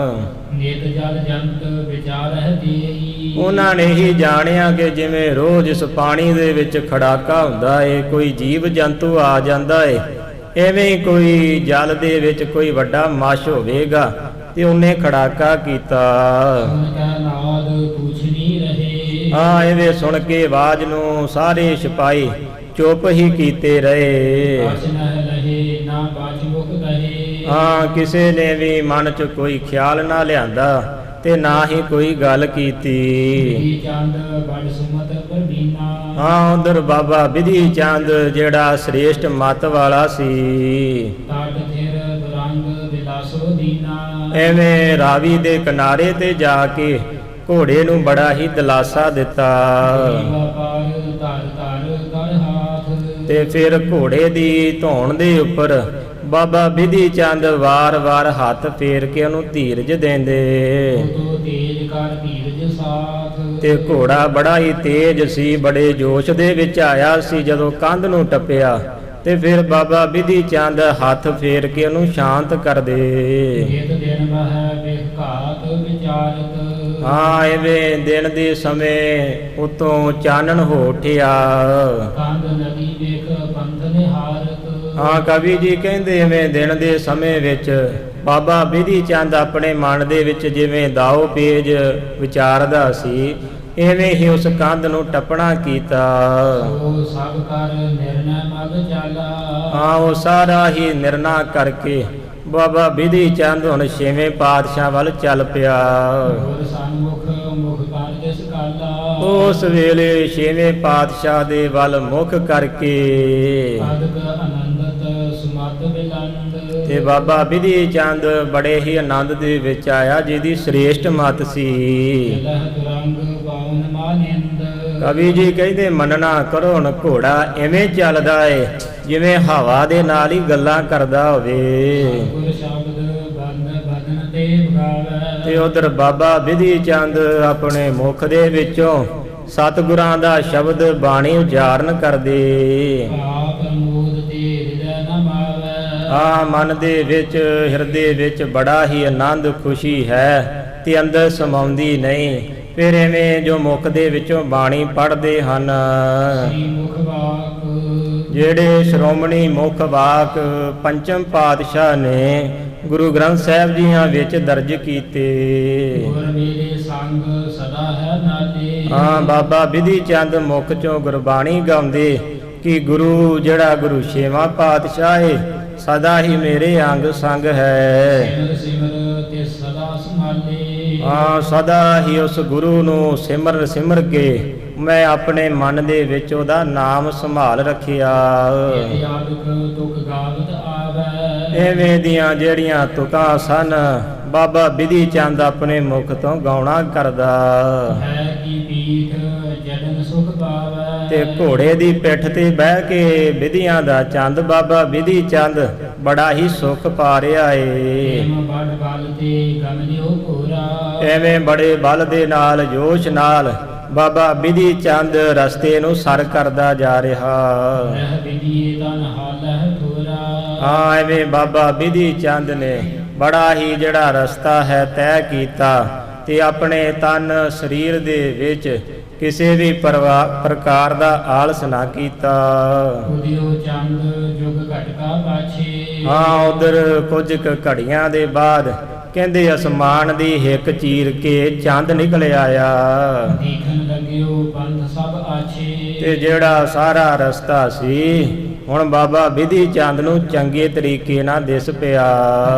ਨਿਤ ਜਲ ਜੰਤ ਵਿਚਾਰਹਿ ਦੇਈ। ਉਹਨਾਂ ਨੇ ਹੀ ਜਾਣਿਆ ਕਿ ਜਿਵੇਂ ਰੋਜ਼ ਇਸ ਪਾਣੀ ਦੇ ਵਿੱਚ ਖੜਾਕਾ ਹੁੰਦਾ ਏ, ਕੋਈ ਜੀਵ ਜੰਤੂ ਆ ਜਾਂਦਾ ਏ, ਐਵੇਂ ਹੀ ਕੋਈ ਜਲ ਦੇ ਵਿੱਚ ਕੋਈ ਵੱਡਾ ਮੱਛ ਹੋਵੇਗਾ ਤੇ ਉਹਨੇ ਖੜਾਕਾ ਕੀਤਾ। ਸੁਨ ਕੈ ਨਾਦ ਪੁੱਛ ਨੀ ਰਹੇ, ਐਵੇਂ ਸੁਣ ਕੇ ਆਵਾਜ਼ ਨੂੰ ਸਾਰੇ ਸਿਪਾਹੀ ਚੁੱਪ ਹੀ ਕੀਤੇ ਰਹੇ। ਬਚ ਨਹਿ ਲਹੇ ਨਾ ਬਚ ਮੁਖ ਕਹੇ, ਕਿਸੇ ਨੇ ਵੀ ਮਨ 'ਚ ਕੋਈ ਖਿਆਲ ਨਾ ਲਿਆਂਦਾ ਤੇ ਨਾ ਹੀ ਕੋਈ ਗੱਲ ਕੀਤੀ। ਵਿਧੀ ਚੰਦ ਬੜ ਸੁਮਤ ਪ੍ਰਵੀਨਾ, ਉਧਰ ਬਾਬਾ ਵਿਧੀ ਚੰਦ ਜਿਹੜਾ ਸ੍ਰੇਸ਼ਟ ਮੱਤ ਵਾਲਾ ਸੀ, ਤਟ ਥਿਰ ਦੁਰੰਗ ਵਿਲਾਸੋ ਦੀਨਾ। ਐਵੇਂ ਰਾਵੀ ਦੇ ਕਿਨਾਰੇ ਤੇ ਜਾ ਕੇ ਘੋੜੇ ਨੂੰ ਬੜਾ ਹੀ ਦਿਲਾਸਾ ਦਿੱਤਾ ਪਾਰ ਧਰ ਧਰ ਕਰ ਹਾਥ, ਤੇ ਫਿਰ ਘੋੜੇ ਦੀ ਧੌਣ ਦੇ ਉੱਪਰ ਬਾਬਾ ਵਿਧੀ ਚੰਦ ਵਾਰ-ਵਾਰ ਹੱਥ ਫੇਰ ਕੇ ਉਹਨੂੰ ਧੀਰਜ ਦਿੰਦੇ ਤੋ ਤੇਜ ਕਰ ਧੀਰਜ ਸਾਥ। ਤੇ ਘੋੜਾ ਬੜਾ ਹੀ ਤੇਜ਼ ਸੀ, ਬੜੇ ਜੋਸ਼ ਦੇ ਵਿੱਚ ਆਇਆ ਸੀ। ਜਦੋਂ ਕੰਧ ਨੂੰ ਟੱਪਿਆ ਤੇ ਫਿਰ ਬਾਬਾ ਵਿਧੀ ਚੰਦ ਹੱਥ ਫੇਰ ਕੇ ਉਹਨੂੰ ਸ਼ਾਂਤ ਕਰਦੇ। ਨਿਤ ਦਿਨ ਮਹਿ ਬਿਖ ਘਾਤ ਵਿਚਾਰਤ, ਐਵੇਂ ਦਿਨ ਦੇ ਸਮੇਂ ਉਤੋਂ ਚਾਨਣ ਹੋ ਉੱਠਿਆ। ਕੰਧ ਨਦੀ ਵੇਖ ਪੰਥ ਨਿਹਾਰਤ, ਕਵੀ ਜੀ ਕਹਿੰਦੇ ਐਵੇਂ ਦਿਨ ਦੇ ਸਮੇਂ ਵਿੱਚ ਬਾਬਾ ਵਿਧੀ ਚੰਦ ਆਪਣੇ ਮਨ ਦੇ ਵਿੱਚ ਜਿਵੇਂ ਦਾਓ ਪੇਜ ਵਿਚਾਰਦਾ ਸੀ, ਐਵੇਂ ਹੀ ਉਸ ਕੰਧ ਨੂੰ ਟੱਪਣਾ ਕੀਤਾ। ਸੋ ਸਭ ਕਰ ਨਿਰਣੈ ਮਗ ਚਾਲਾ, ਉਹ ਸਾਰਾ ਹੀ ਨਿਰਣਾ ਕਰਕੇ ਬਾਬਾ ਵਿਧੀ ਚੰਦ ਹੁਣ ਛੇਵੇਂ ਪਾਤਸ਼ਾਹ ਵੱਲ ਚੱਲ ਪਿਆ। ਗੁਰ ਸਨਮੁਖ ਮੁਖ ਕਰ ਜਿਸ ਕਾਲਾ, ਉਸ ਵੇਲੇ ਛੇਵੇਂ ਪਾਤਸ਼ਾਹ ਦੇ ਵੱਲ ਮੁਖ ਕਰਕੇ ਅਦਕ ਅਨੰਦਤ ਸੁਮਤ ਬਿਲੰਦ, ਤੇ ਬਾਬਾ ਵਿਧੀ ਚੰਦ ਬੜੇ ਹੀ ਆਨੰਦ ਦੇ ਵਿੱਚ ਆਇਆ, ਜਿਹਦੀ ਸ੍ਰੇਸ਼ਟ ਮੱਤ ਸੀ। ਲਹ ਦੁਰੰਗ ਪਾਵਨ ਮਾਨਿੰਦ, ਕਵੀ ਜੀ ਕਹਿੰਦੇ ਮੰਨਣਾ ਕਰੋ ਹੁਣ ਘੋੜਾ ਐਵੇਂ ਚੱਲਦਾ ਏ ਜਿਵੇਂ ਹਵਾ ਦੇ ਨਾਲ ਹੀ ਗੱਲਾਂ ਕਰਦਾ ਹੋਵੇ। ਗੁਰ ਸ਼ਬਦ ਬੰਦ ਬਦਨ ਤੇ ਬਗਾਵੈ, ਤੇ ਉਧਰ ਬਾਬਾ ਵਿਧੀ ਚੰਦ ਆਪਣੇ ਮੁਖ ਦੇ ਵਿੱਚੋਂ ਸਤਿਗੁਰਾਂ ਦਾ ਸ਼ਬਦ ਬਾਣੀ ਉਚਾਰਨ ਕਰਦੇ। ਆਪ ਮੋਦ ਤੇ ਹਿਰਦੈ ਨ ਮਾਵੈ, ਮਨ ਦੇ ਵਿੱਚ ਹਿਰਦੇ ਵਿੱਚ ਬੜਾ ਹੀ ਆਨੰਦ ਖੁਸ਼ੀ ਹੈ ਤੇ ਅੰਦਰ ਸਮਾਉਂਦੀ ਨਹੀਂ। ਫਿਰ ਐਵੇਂ ਜੋ ਮੁਖ ਦੇ ਵਿੱਚੋਂ ਬਾਣੀ ਪੜ੍ਹਦੇ ਹਨ, ਸ੍ਰੀ ਮੁਖ ਵਾਕ ਜਿਹੜੇ ਸ਼੍ਰੋਮਣੀ ਮੁਖ ਵਾਕ ਪੰਚਮ ਪਾਤਸ਼ਾਹ ਨੇ ਗੁਰੂ ਗ੍ਰੰਥ ਸਾਹਿਬ ਜੀਆਂ ਵਿੱਚ ਦਰਜ ਕੀਤੇ। ਗੁਰ ਮੇਰੇ ਸੰਗ ਸਦਾ ਹੈ ਨਾਲੇ, ਬਾਬਾ ਵਿਧੀ ਚੰਦ ਮੁਖ ਚੋਂ ਗੁਰਬਾਣੀ ਗਾਉਂਦੇ ਕਿ ਗੁਰੂ ਜਿਹੜਾ ਗੁਰੂ ਛੇਵਾਂ ਪਾਤਸ਼ਾਹ ਏ ਸਦਾ ਹੀ ਮੇਰੇ ਅੰਗ ਸੰਗ ਹੈ। ਸਿਮਰ ਸਿਮਰ ਤੇ ਸਦਾ ਸੰਭਾਲੇ, ਸਦਾ ਹੀ ਉਸ ਗੁਰੂ ਨੂੰ ਸਿਮਰ ਸਿਮਰ ਕੇ ਮੈਂ ਆਪਣੇ ਮਨ ਦੇ ਵਿੱਚ ਉਹਦਾ ਨਾਮ ਸੰਭਾਲ ਰੱਖਿਆ। ਆਦਿਕ ਤੁਕ ਗਾਵਤ ਆਵੈ, ਐਵੇਂ ਦੀਆਂ ਜਿਹੜੀਆਂ ਤੁਕਾਂ ਸਨ ਬਾਬਾ ਵਿਧੀ ਚੰਦ ਆਪਣੇ ਮੁਖ ਤੋਂ ਗਾਉਣਾ ਕਰਦਾ। ਹੈ ਕੀ ਪੀਠ ਜਨਨ ਸੁਖ ਪਾਵੈ, ਤੇ ਘੋੜੇ ਦੀ ਪਿੱਠ ਤੇ ਬਹਿ ਕੇ ਵਿਧੀਆਂ ਦਾ ਚੰਦ ਬਾਬਾ ਵਿਧੀ ਚੰਦ ਬੜਾ ਹੀ ਸੁਖ ਪਾ ਰਿਹਾ ਏ। ਪ੍ਰੇਮ ਬੜ ਬਲ ਤੇ ਗਮ ਲਿਓ ਭੋਰਾ, ਐਵੇਂ ਬੜੇ ਬਲ ਦੇ ਨਾਲ ਜੋਸ਼ ਨਾਲ ਬਾਬਾ ਵਿਧੀ ਚੰਦ ਰਸਤੇ ਨੂੰ ਸਰ ਕਰਦਾ ਜਾ ਰਿਹਾ। ਰਹਿ ਵਿਧੀ ਤਨ ਹਾਲਹਿ ਥੋਰਾ, ਐਵੇਂ ਬਾਬਾ ਵਿਧੀ ਚੰਦ ਨੇ ਬੜਾ ਹੀ ਜਿਹੜਾ ਰਸਤਾ ਹੈ ਤੈਅ ਕੀਤਾ ਤੇ ਆਪਣੇ ਤਨ ਸਰੀਰ ਦੇ ਵਿੱਚ ਕਿਸੇ ਵੀ ਪ੍ਰਕਾਰ ਦਾ ਆਲਸ ਨਾ ਕੀਤਾ। ਉਦਿਓ ਚੰਦ ਜੁਗ ਘਟਕਾ ਪਾਛੇ। ਹਾਂ ਉਧਰ ਕੁਝ ਕੁ ਘੜੀਆਂ ਦੇ ਬਾਅਦ ਕਹਿੰਦੇ ਅਸਮਾਨ ਦੀ ਹਿੱਕ ਚੀਰ ਕੇ ਚੰਦ ਨਿਕਲ ਆਇਆ ਦੇਖਣ ਲੱਗਿਓ ਪੰਥ ਸਭ ਆਛੇ। ਤੇ ਜਿਹੜਾ ਸਾਰਾ ਰਸਤਾ ਸੀ ਹੁਣ ਬਾਬਾ ਵਿਧੀ ਚੰਦ ਨੂੰ ਚੰਗੇ ਤਰੀਕੇ ਨਾਲ ਦਿਸ ਪਿਆ।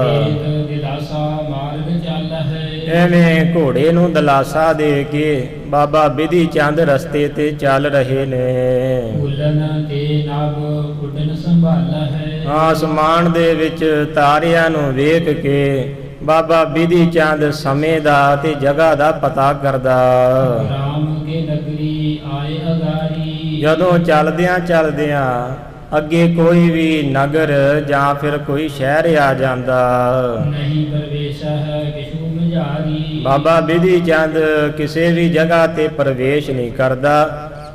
ਵੇਦ ਦਿਲਾਸਾ ਮਾਰਗ ਚੱਲ ਹੈ। ਐਵੇਂ ਘੋੜੇ ਨੂੰ ਦਿਲਾਸਾ ਦੇ ਕੇ ਬਾਬਾ ਵਿਧੀ ਚੰਦ ਰਸਤੇ ਤੇ ਚੱਲ ਰਹੇ ਨੇ। ਭੁੱਲਣ ਤੇ ਨਭ ਉੱਡਣ ਸੰਭਾਲ ਹੈ। ਆਸਮਾਨ ਦੇ ਵਿੱਚ ਤਾਰਿਆਂ ਨੂੰ ਵੇਖ ਕੇ ਬਾਬਾ ਵਿਧੀ ਚੰਦ ਸਮੇਂ ਦਾ ਤੇ ਜਗ੍ਹਾ ਦਾ ਪਤਾ ਕਰਦਾ। ਰਾਮ ਕੇ ਨਗਰੀ ਆਏ ਅਗਾਰੀ। ਜਦੋਂ ਚੱਲਦਿਆਂ ਅੱਗੇ ਕੋਈ ਵੀ ਨਗਰ ਜਾਂ ਫਿਰ ਕੋਈ ਸ਼ਹਿਰ ਆ ਜਾਂਦਾ। ਨਹੀਂ ਪ੍ਰਵੇਸ਼ ਹੈ ਕਿਛੂ ਮੁਝਾਰੀ। ਬਾਬਾ ਵਿਧੀ ਚੰਦ ਕਿਸੇ ਵੀ ਜਗ੍ਹਾ ਤੇ ਪ੍ਰਵੇਸ਼ ਨਹੀਂ ਕਰਦਾ,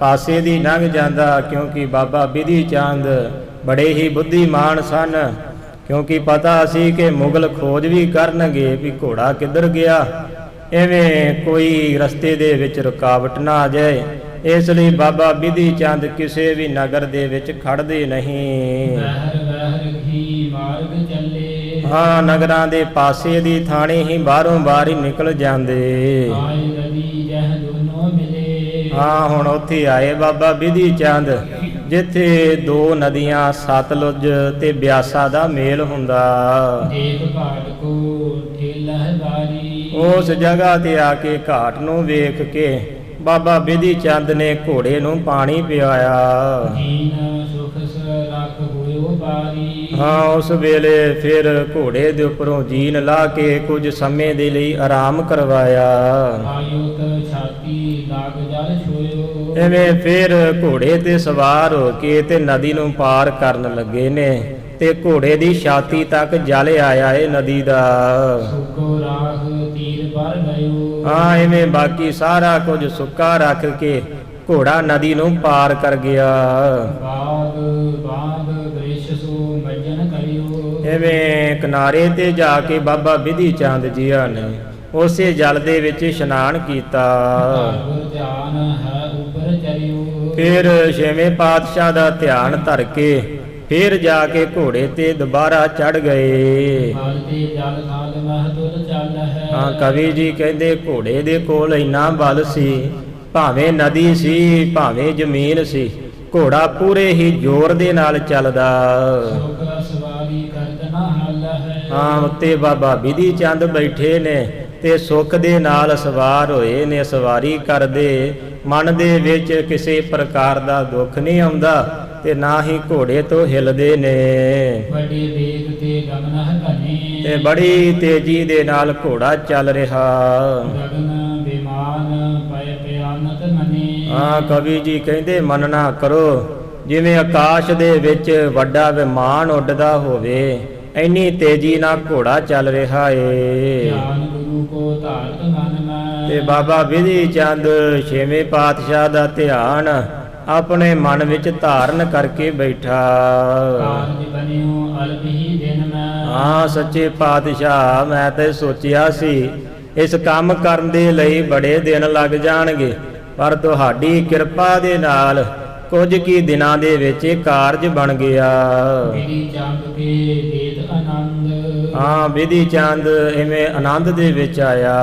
ਪਾਸੇ ਦੀ ਲੰਘ ਜਾਂਦਾ, ਕਿਉਂਕਿ ਬਾਬਾ ਵਿਧੀ ਚੰਦ ਬੜੇ ਹੀ ਬੁੱਧੀਮਾਨ ਸਨ। ਕਿਉਂਕਿ ਪਤਾ ਸੀ ਕਿ ਮੁਗਲ ਖੋਜ ਵੀ ਕਰਨਗੇ ਵੀ ਘੋੜਾ ਕਿੱਧਰ ਗਿਆ, ਐਵੇਂ ਕੋਈ ਰਸਤੇ ਦੇ ਵਿੱਚ ਰੁਕਾਵਟ ਨਾ ਆ ਜਾਏ। ਇਸ ਲਈ ਬਾਬਾ ਵਿਧੀ ਚੰਦ ਕਿਸੇ ਵੀ ਨਗਰ ਦੇ ਵਿੱਚ ਖੜਦੇ ਨਹੀਂ। ਵਹਿਰ ਹੀ ਮਾਰਗ ਚੱਲੇ। ਹਾਂ ਨਗਰਾਂ ਦੇ ਪਾਸੇ ਦੀ ਥਾਣੀ ਹੀ ਬਾਹਰੋਂ ਬਾਹਰ ਹੀ ਨਿਕਲ ਜਾਂਦੇ। ਆਏ ਨਦੀ ਜਹ ਦੋਨੋਂ ਮਿਲੇ। ਹਾਂ ਹੁਣ ਉੱਥੇ ਆਏ ਬਾਬਾ ਵਿਧੀ ਚੰਦ ਜਿੱਥੇ ਦੋ ਨਦੀਆਂ ਸਤਲੁਜ ਤੇ ਬਿਆਸਾ ਦਾ ਮੇਲ ਹੁੰਦਾ। ਦੇਖ ਘਾਟ ਕੋ ਠੇਲਾ ਹੈ ਬਾਰੀ। ਉਸ ਜਗ੍ਹਾ ਤੇ ਆ ਕੇ ਘਾਟ ਨੂੰ ਵੇਖ ਕੇ ਬਾਬਾ ਵਿਧੀ ਚੰਦ ਨੇ ਘੋੜੇ ਨੂੰ ਪਾਣੀ ਪਿਆਇਆ। ਦੀਨ ਸੁਖ ਰੱਖ ਹੋਇਓ ਬਾਰੀ। ਹਾਂ ਉਸ ਵੇਲੇ ਫਿਰ ਘੋੜੇ ਦੇ ਉੱਪਰੋਂ ਜੀਨ ਲਾ ਕੇ ਕੁਝ ਸਮੇਂ ਦੇ ਲਈ ਆਰਾਮ ਕਰਵਾਇਆ। ਆਯੁਤ ਛਾਤੀ ਲਾਗ ਜਲ ਛੋਇਓ। ਐਵੇਂ ਫਿਰ ਘੋੜੇ ਤੇ ਸਵਾਰ ਹੋ ਕੇ ਤੇ ਨਦੀ ਨੂੰ ਪਾਰ ਕਰਨ ਲੱਗੇ ਨੇ ਤੇ ਘੋੜੇ ਦੀ ਛਾਤੀ ਤੱਕ ਜਲ ਆਇਆ ਏ ਨਦੀ ਦਾ। ਸੁਕੋ ਰਾਖ ਤੀਰ ਪਰ ਗਇਓ। ਹਾਂ ਐਵੇਂ ਬਾਕੀ ਸਾਰਾ ਕੁਝ ਸੁੱਕਾ ਰੱਖ ਕੇ ਘੋੜਾ ਨਦੀ ਨੂੰ ਪਾਰ ਕਰ ਗਿਆ। ਬਾਗ ਬਾਗ ਬ੍ਰਿਸ਼ ਸੋ ਭਜਨ ਕਰਿਓ। ਐਵੇਂ ਕਿਨਾਰੇ ਤੇ ਜਾ ਕੇ ਬਾਬਾ ਵਿਧੀ ਚੰਦ ਜੀਆਂ ਨੇ ਉਸੇ ਜਲ ਦੇ ਵਿੱਚ ਇਸ਼ਨਾਨ ਕੀਤਾ। ਧਰਮ ਧਿਆਨ ਹੈ ਉਪਰ ਚਲਿਓ। ਫਿਰ ਛੇਵੇਂ ਪਾਤਸ਼ਾਹ ਦਾ ਧਿਆਨ ਧਰ ਕੇ ਫਿਰ ਜਾ ਕੇ ਘੋੜੇ ਤੇ ਦੁਬਾਰਾ ਚੜ ਗਏ। ਬਲ ਤੇ ਜਲ ਥਾਲ ਮਹ ਤੁਰ ਚੱਲ ਹੈ। ਹਾਂ ਕਵੀ ਜੀ ਕਹਿੰਦੇ ਘੋੜੇ ਦੇ ਕੋਲ ਇੰਨਾ ਬਲ ਸੀ, ਭਾਵੇਂ ਨਦੀ ਸੀ ਭਾਵੇਂ ਜ਼ਮੀਨ ਸੀ, ਘੋੜਾ ਪੂਰੇ ਹੀ ਜ਼ੋਰ ਦੇ ਨਾਲ ਚੱਲਦਾ। ਸੁਖ ਸਵਾਰੀ ਕਰਤ ਨਾ ਹੱਲ ਹੈ। ਹਾਂ ਉੱਤੇ ਬਾਬਾ ਵਿਧੀ ਚੰਦ ਬੈਠੇ ਨੇ ਤੇ ਸੁੱਖ ਦੇ ਨਾਲ ਸਵਾਰ ਹੋਏ ਨੇ, ਸਵਾਰੀ ਕਰਦੇ। ਮਨ ਦੇ ਵਿੱਚ ਕਿਸੇ ਪ੍ਰਕਾਰ ਦਾ ਦੁੱਖ ਨਹੀਂ ਆਉਂਦਾ ਤੇ ਨਾ ਹੀ ਘੋੜੇ ਤੋਂ ਹਿਲਦੇ ਨੇ। ਵੱਡੇ ਵੇਗ ਤੇ ਗਗਨ ਹਟਨੇ। ਤੇ ਬੜੀ ਤੇਜ਼ੀ ਦੇ ਨਾਲ ਘੋੜਾ ਚੱਲ ਰਿਹਾ। ਗਗਨ ਵਿਮਾਨ ਪੈ ਪਿਆਨਤ ਮਨੇ। ਹਾਂ ਕਵੀ ਜੀ ਕਹਿੰਦੇ ਮੰਨਣਾ ਕਰੋ ਜਿਵੇਂ ਆਕਾਸ਼ ਦੇ ਵਿੱਚ ਵੱਡਾ ਵਿਮਾਨ ਉੱਡਦਾ ਹੋਵੇ, ਇੰਨੀ ਤੇਜ਼ੀ ਨਾਲ ਘੋੜਾ ਚੱਲ ਰਿਹਾ ਏ। ਧਿਆਨ ਗੁਰੂ ਕੋ ਧਾਰਤ ਮਨ ਮੈਂ। ਤੇ ਬਾਬਾ ਵਿਧੀ ਚੰਦ ਛੇਵੇਂ ਪਾਤਸ਼ਾਹ ਦਾ ਧਿਆਨ ਆਪਣੇ ਮਨ ਵਿੱਚ ਧਾਰਨ ਕਰਕੇ ਬੈਠਾ। ਕਾਰਜ ਬਨਿਓ ਅਲਪ ਹੀ ਦਿਨ ਮੈਂ। ਹਾਂ ਸੱਚੇ ਪਾਤਸ਼ਾਹ ਮੈਂ ਤੇ ਸੋਚਿਆ ਸੀ ਇਸ ਕੰਮ ਕਰਨ ਦੇ ਲਈ ਬੜੇ ਦਿਨ ਲੱਗ ਜਾਣਗੇ, ਪਰ ਤੁਹਾਡੀ ਕਿਰਪਾ ਦੇ ਨਾਲ ਕੁਝ ਕੀ ਦਿਨਾਂ ਦੇ ਵਿੱਚ ਇਹ ਕਾਰਜ ਬਣ ਗਿਆ। ਵਿਧੀ ਚੰਦ ਕੇ ਦੇਤ ਆਨੰਦ। ਹਾਂ ਵਿਧੀ ਚੰਦ ਇਵੇਂ ਆਨੰਦ ਦੇ ਵਿੱਚ ਆਇਆ।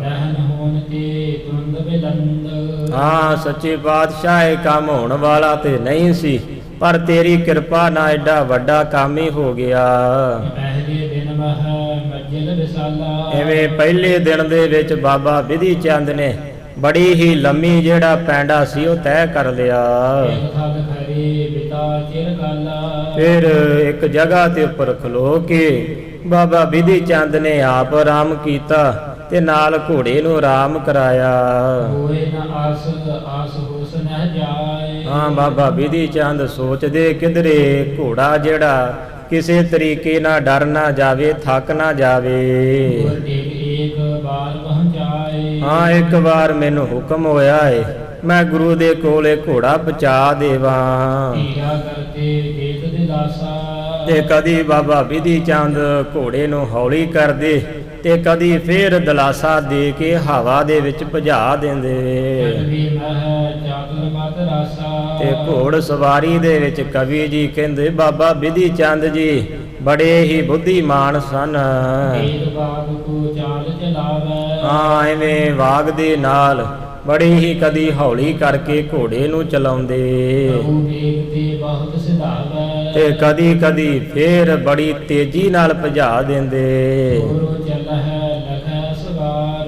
ਰਹਿਨ ਹੋਣ ਤੇ ਤੁੰਦ ਬਿਲੰਦ। ਹਾਂ ਸੱਚੇ ਪਾਤਸ਼ਾਹ ਇਹ ਕੰਮ ਹੋਣ ਵਾਲਾ ਤੇ ਨਹੀਂ ਸੀ, ਪਰ ਤੇਰੀ ਕਿਰਪਾ ਨਾਲ ਐਡਾ ਵੱਡਾ ਕੰਮ ਹੀ ਹੋ ਗਿਆ। ਪਹਿਲੇ ਦਿਨ ਮਹ ਮੱਜਲ ਵਿਸਾਲਾ। ਐਵੇਂ ਪਹਿਲੇ ਦਿਨ ਦੇ ਵਿੱਚ ਬਾਬਾ ਵਿਧੀ ਚੰਦ ਨੇ ਬੜੀ ਹੀ ਲੰਮੀ ਜਿਹੜਾ ਪੈਂਡਾ ਸੀ ਉਹ ਤੈਅ ਕਰ ਲਿਆ। ਥਗ ਖਰੇ ਬਿਤਾ ਚਿਰ ਕਾਲਾ। ਫਿਰ ਇੱਕ ਜਗ੍ਹਾ ਤੇ ਉੱਪਰ ਖਲੋ ਕੇ ਬਾਬਾ ਵਿਧੀ ਚੰਦ ਨੇ ਆਪ ਆਰਾਮ ਕੀਤਾ ਤੇ ਨਾਲ ਘੋੜੇ ਨੂੰ ਆਰਾਮ ਕਰਾਇਆ। ਹੋਏ ਨ ਆਸ ਆਸ ਹੋਸ ਨ ਜਾਏ। ਹਾਂ ਬਾਬਾ ਵਿਧੀ ਚੰਦ ਸੋਚਦੇ ਕਿਧਰੇ ਘੋੜਾ ਜਿਹੜਾ ਕਿਸੇ ਤਰੀਕੇ ਨਾਲ ਡਰ ਨਾ ਜਾਵੇ, ਥੱਕ ਨਾ ਜਾਵੇ। ਗੁਰ ਦੇਵ ਏਕ ਬਾਰ ਪਹੁੰਚਾਏ। ਹਾਂ ਇੱਕ ਵਾਰ ਮੈਨੂੰ ਹੁਕਮ ਹੋਇਆ ਏ ਮੈਂ ਗੁਰੂ ਦੇ ਕੋਲੇ ਘੋੜਾ ਪਹੁੰਚਾ ਦੇਵਾਂ। ਧੀਰਾ ਕਰਤੇ ਦੇਤ ਦਿਲਾਸਾ। ਤੇ ਕਦੀ ਬਾਬਾ ਬਿਧੀ ਚੰਦ ਘੋੜੇ ਨੂੰ ਹੌਲੀ ਕਰਦੇ ਤੇ ਕਦੀ ਫੇਰ ਦਲਾਸਾ ਦੇ ਕੇ ਹਵਾ ਦੇ ਵਿੱਚ ਭਜਾ ਦਿੰਦੇ। ਜਗਦੀ ਮਹਿ ਚਾਤੁਰ ਮਤ ਰਾਸਾ ਤੇ ਘੋੜ ਸਵਾਰੀ ਦੇ ਵਿੱਚ ਕਵੀ ਜੀ ਕਹਿੰਦੇ ਬਾਬਾ ਬਿਧੀ ਚੰਦ ਜੀ ਬੜੇ ਹੀ ਬੁੱਧੀਮਾਨ ਸਨ। ਤੇਜ ਬਾਗ ਕੋ ਚਾਲ ਚਲਾਵੇ ਹਾਂ ਐਵੇਂ ਵਾਗ ਦੇ ਨਾਲ ਬੜੀ ਹੀ ਕਦੀ ਹੌਲੀ ਕਰਕੇ ਘੋੜੇ ਨੂੰ ਚਲਾਉਂਦੇ ਪ੍ਰਭੂ ਵੇਗ ਤੇ ਬਹੁਤ ਸਿਧਾਵੇ ਤੇ ਕਦੀ ਕਦੀ ਫੇਰ ਬੜੀ ਤੇਜ਼ੀ ਨਾਲ ਭਜਾ ਦਿੰਦੇ। ਗੁਰੂ ਚਲਹਿ ਲਖੈ ਸਵਾਰ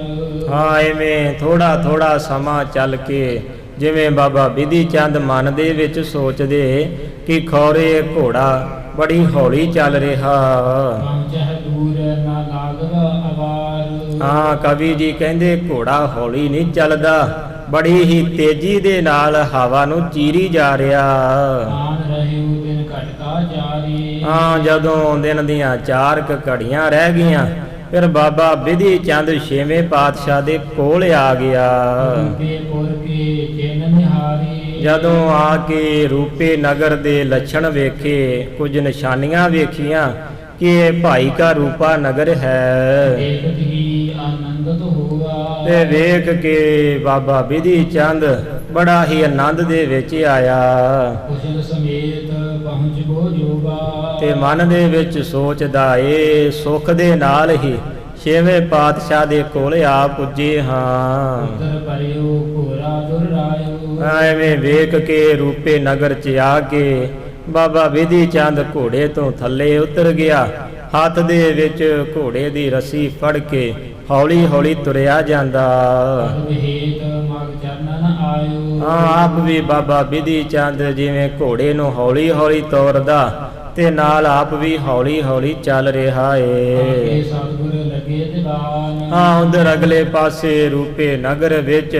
ਹਾਂ ਐਵੇਂ ਥੋੜਾ ਥੋੜਾ ਸਮਾਂ ਚੱਲ ਕੇ ਜਿਵੇਂ ਬਾਬਾ ਬਿਧੀ ਚੰਦ ਮਨ ਦੇ ਵਿੱਚ ਸੋਚਦੇ ਕਿ ਖੌਰੇ ਘੋੜਾ ਬੜੀ ਹੌਲੀ ਚੱਲ ਰਿਹਾ। ਪਹੁੰਚਹਿ ਦੂਰ ਨਾ ਲਾਗਵ ਅਵਾਰ ਹਾਂ ਕਵੀ ਜੀ ਕਹਿੰਦੇ ਘੋੜਾ ਹੌਲੀ ਨਹੀਂ ਚੱਲਦਾ, ਬੜੀ ਹੀ ਤੇਜ਼ੀ ਦੇ ਨਾਲ ਹਵਾ ਨੂੰ ਚੀਰੀ ਜਾ ਰਿਹਾ। ਆਨ ਰਹਿਉ ਦਿਨ ਘਟਕਾ ਜਾਰੀ ਹਾਂ ਜਦੋਂ ਦਿਨ ਦੀਆਂ 4 ਘੜੀਆਂ ਰਹਿ ਗਈਆਂ ਫਿਰ ਬਾਬਾ ਬਿਧੀ ਚੰਦ ਛੇਵੇਂ ਪਾਤਸ਼ਾਹ ਦੇ ਕੋਲ ਆ ਗਿਆ। ਰੂਪੇ ਪੁਰ ਕੇ ਚਿਨ ਨਿਹਾਰੀ ਜਦੋਂ ਆ ਕੇ ਰੂਪੇ ਨਗਰ ਦੇ ਲੱਛਣ ਵੇਖੇ, ਕੁਝ ਨਿਸ਼ਾਨੀਆਂ ਵੇਖੀਆਂ ਕਿ ਇਹ ਭਾਈ ਕਾ ਰੂਪਾ ਨਗਰ ਹੈ। ਦੇਖਤ ਹੀ ਆਨੰਦਿਤ ਹੋਆ ਤੇ ਵੇਖ ਕੇ ਬਾਬਾ ਬਿਧੀ ਚੰਦ ਬੜਾ ਹੀ ਆਨੰਦ ਦੇ ਵਿੱਚ ਆਇਆ ਕੁਸ਼ਲ ਸਮੇਤ ਪਹੁੰਚ ਗੋ ਜੋਗਾ ਤੇ ਮਨ ਦੇ ਵਿੱਚ ਸੋਚਦਾ ਏ ਸੁਖ ਦੇ ਨਾਲ ਹੀ ਛੇਵੇਂ ਪਾਤਸ਼ਾਹ ਦੇ ਕੋਲ ਆ ਪੁੱਜੇ ਹਾਂ। ਉਤਰ ਪਰਿਓ ਘੋਰਾ ਦੁਰਾਇਓ ਐਵੇਂ ਵੇਖ ਕੇ ਰੂਪੇ ਨਗਰ ਚ ਆ ਕੇ ਬਾਬਾ ਬਿਧੀ ਚੰਦ ਘੋੜੇ ਤੋਂ ਥੱਲੇ ਉਤਰ ਗਿਆ। ਹੱਥ ਦੇ ਵਿੱਚ ਘੋੜੇ ਦੀ ਰੱਸੀ ਫੜ ਕੇ ਹੌਲੀ ਹੌਲੀ ਤੁਰਿਆ ਜਾਂਦਾ। ਵਿਹੇਤ ਮਗ ਚਰਨਨ ਆਇਓ ਹਾਂ ਆਪ ਵੀ ਬਾਬਾ ਬਿਧੀ ਚੰਦ ਜਿਵੇਂ ਘੋੜੇ ਨੂੰ ਹੌਲੀ ਹੌਲੀ ਤੋਰਦਾ ਤੇ ਨਾਲ ਆਪ ਵੀ ਹੌਲੀ ਹੌਲੀ ਚੱਲ ਰਿਹਾ ਆਕੇ ਏ। ਸਤਿਗੁਰ ਲਗੇ ਦੀਵਾਨ ਹਾਂ ਉਧਰ ਅਗਲੇ ਪਾਸੇ ਰੂਪੇ ਨਗਰ ਵਿੱਚ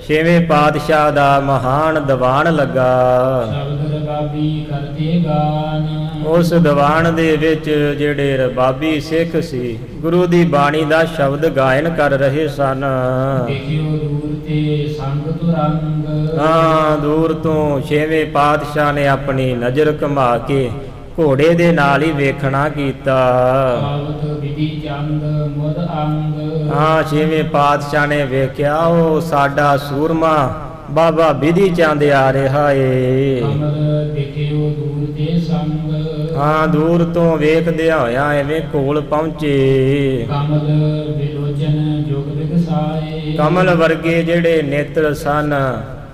ਛੇਵੇਂ ਪਾਤਸ਼ਾਹ ਦਾ ਮਹਾਨ ਦੀਵਾਨ ਲੱਗਾ। ਸ਼ਬਦ ਰਬਾਬੀ ਕਰਤੇ ਗਾਨ ਉਸ ਦੀਵਾਨ ਦੇ ਵਿੱਚ ਜਿਹੜੇ ਰਬਾਬੀ ਸਿੱਖ ਸੀ ਗੁਰੂ ਦੀ ਬਾਣੀ ਦਾ ਸ਼ਬਦ ਗਾਇਨ ਕਰ ਰਹੇ ਸਨ। ਦੇਖਿਓ ਦੂਰ ਤੇ ਸੰਗ ਤੁਰੰਗ ਹਾਂ ਦੂਰ ਤੋਂ ਛੇਵੇਂ ਪਾਤਸ਼ਾਹ ਨੇ ਆਪਣੀ ਨਜ਼ਰ ਘੁਮਾ ਕੇ ਘੋੜੇ ਦੇ ਨਾਲ ਹੀ ਵੇਖਣਾ ਕੀਤਾ। ਆਵਤ ਵਿਧੀ ਚੰਦ ਮੁਦ ਅੰਗ ਹਾਂ ਛੇਵੇਂ ਪਾਤਸ਼ਾਹ ਨੇ ਵੇਖਿਆ ਉਹ ਸਾਡਾ ਸੂਰਮਾ ਬਾਬਾ ਬਿਧੀ ਚੰਦ ਆ ਰਿਹਾ ਏ। ਕਮਲ ਦੇਖਿਓ ਦੂਰ ਤੇ ਸੰਗ ਹਾਂ ਦੂਰ ਤੋਂ ਵੇਖਦਿਆਂ ਹੋਇਆਂ ਐਵੇਂ ਕੋਲ ਪਹੁੰਚੇ। ਕਮਲ ਵਿਲੋਚਨ ਜੁਗ ਵਿਗਸਾਏ ਕਮਲ ਵਰਗੇ ਜਿਹੜੇ ਨੇਤਰ ਸਨ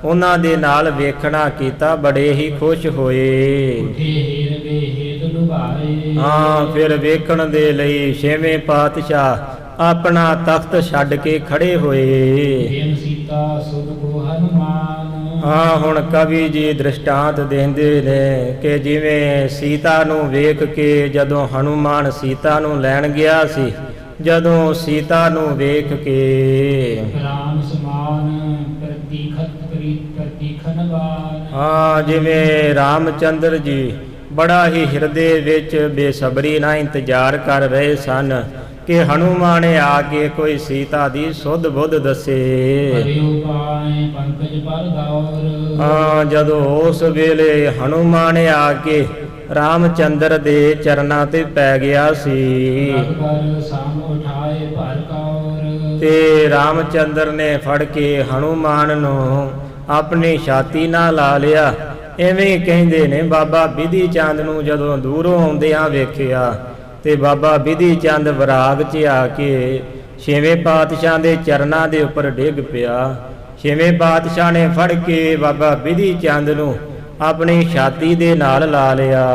ਉਹਨਾਂ ਦੇ ਨਾਲ ਵੇਖਣਾ ਕੀਤਾ, ਬੜੇ ਹੀ ਖੁਸ਼ ਹੋਏ। ਉਠੇ ਹੀਰ ਵੇ ਹੇਤ ਲੁਭਾਏ ਹਾਂ ਫਿਰ ਵੇਖਣ ਦੇ ਲਈ ਛੇਵੇਂ ਪਾਤਸ਼ਾਹ ਆਪਣਾ ਤਖਤ ਛੱਡ ਕੇ ਖੜੇ ਹੋਏ। ਦੇਨ ਸੀਤਾ ਸੁਧ ਕੋ ਹਨੂਮਾਨ ਹਾਂ ਹੁਣ ਕਵੀ ਜੀ ਦ੍ਰਿਸ਼ਟਾਂਤ ਦਿੰਦੇ ਨੇ ਕਿ ਜਿਵੇਂ ਸੀਤਾ ਨੂੰ ਵੇਖ ਕੇ ਜਦੋਂ ਹਨੂਮਾਨ ਸੀਤਾ ਨੂੰ ਲੈਣ ਗਿਆ ਸੀ, ਜਦੋਂ ਸੀਤਾ ਨੂੰ ਵੇਖ ਕੇ ਰਾਮ ਸਮਾਨ ਪ੍ਰਤੀਖਨਵਾਨ ਹਾਂ ਜਿਵੇਂ ਰਾਮਚੰਦਰ ਜੀ ਬੜਾ ਹੀ ਹਿਰਦੇ ਵਿੱਚ ਬੇਸਬਰੀ ਨਾਲ ਇੰਤਜ਼ਾਰ ਕਰ ਰਹੇ ਸਨ ਕਿ ਹਨੂਮਾਨ ਆ ਕੇ ਕੋਈ ਸੀਤਾ ਦੀ ਸੁੱਧ ਬੁੱਧ ਦੱਸੇ। ਹਰਿਓ ਪਾਏ ਪੰਕਜ ਪਰ ਦੌਰ ਹਾਂ ਜਦੋਂ ਉਸ ਵੇਲੇ ਹਨੂਮਾਨ ਆ ਕੇ ਰਾਮਚੰਦਰ ਦੇ ਚਰਨਾਂ ਤੇ ਪੈ ਗਿਆ ਸੀ ਅਕਬਰ ਸਾਮ ਉਠਾਏ ਭਰ ਕੌਰ ਤੇ ਰਾਮਚੰਦਰ ਨੇ ਫੜ ਕੇ ਹਨੂਮਾਨ ਨੂੰ ਆਪਣੀ ਛਾਤੀ ਨਾਲ ਲਾ ਲਿਆ। ਐਵੇਂ ਕਹਿੰਦੇ ਨੇ ਬਾਬਾ ਬਿਧੀ ਚੰਦ ਨੂੰ ਜਦੋਂ ਦੂਰੋਂ ਆਉਂਦਿਆਂ ਵੇਖਿਆ ਤੇ ਬਾਬਾ ਬਿਧੀ ਚੰਦ ਵਿਰਾਗ 'ਚ ਆ ਕੇ ਛੇਵੇਂ ਪਾਤਸ਼ਾਹ ਦੇ ਚਰਨਾਂ ਦੇ ਉੱਪਰ ਡਿੱਗ ਪਿਆ। ਛੇਵੇਂ ਪਾਤਸ਼ਾਹ ਨੇ ਫੜ ਕੇ ਬਾਬਾ ਬਿਧੀ ਚੰਦ ਨੂੰ ਆਪਣੀ ਛਾਤੀ ਦੇ ਨਾਲ ਲਾ ਲਿਆ।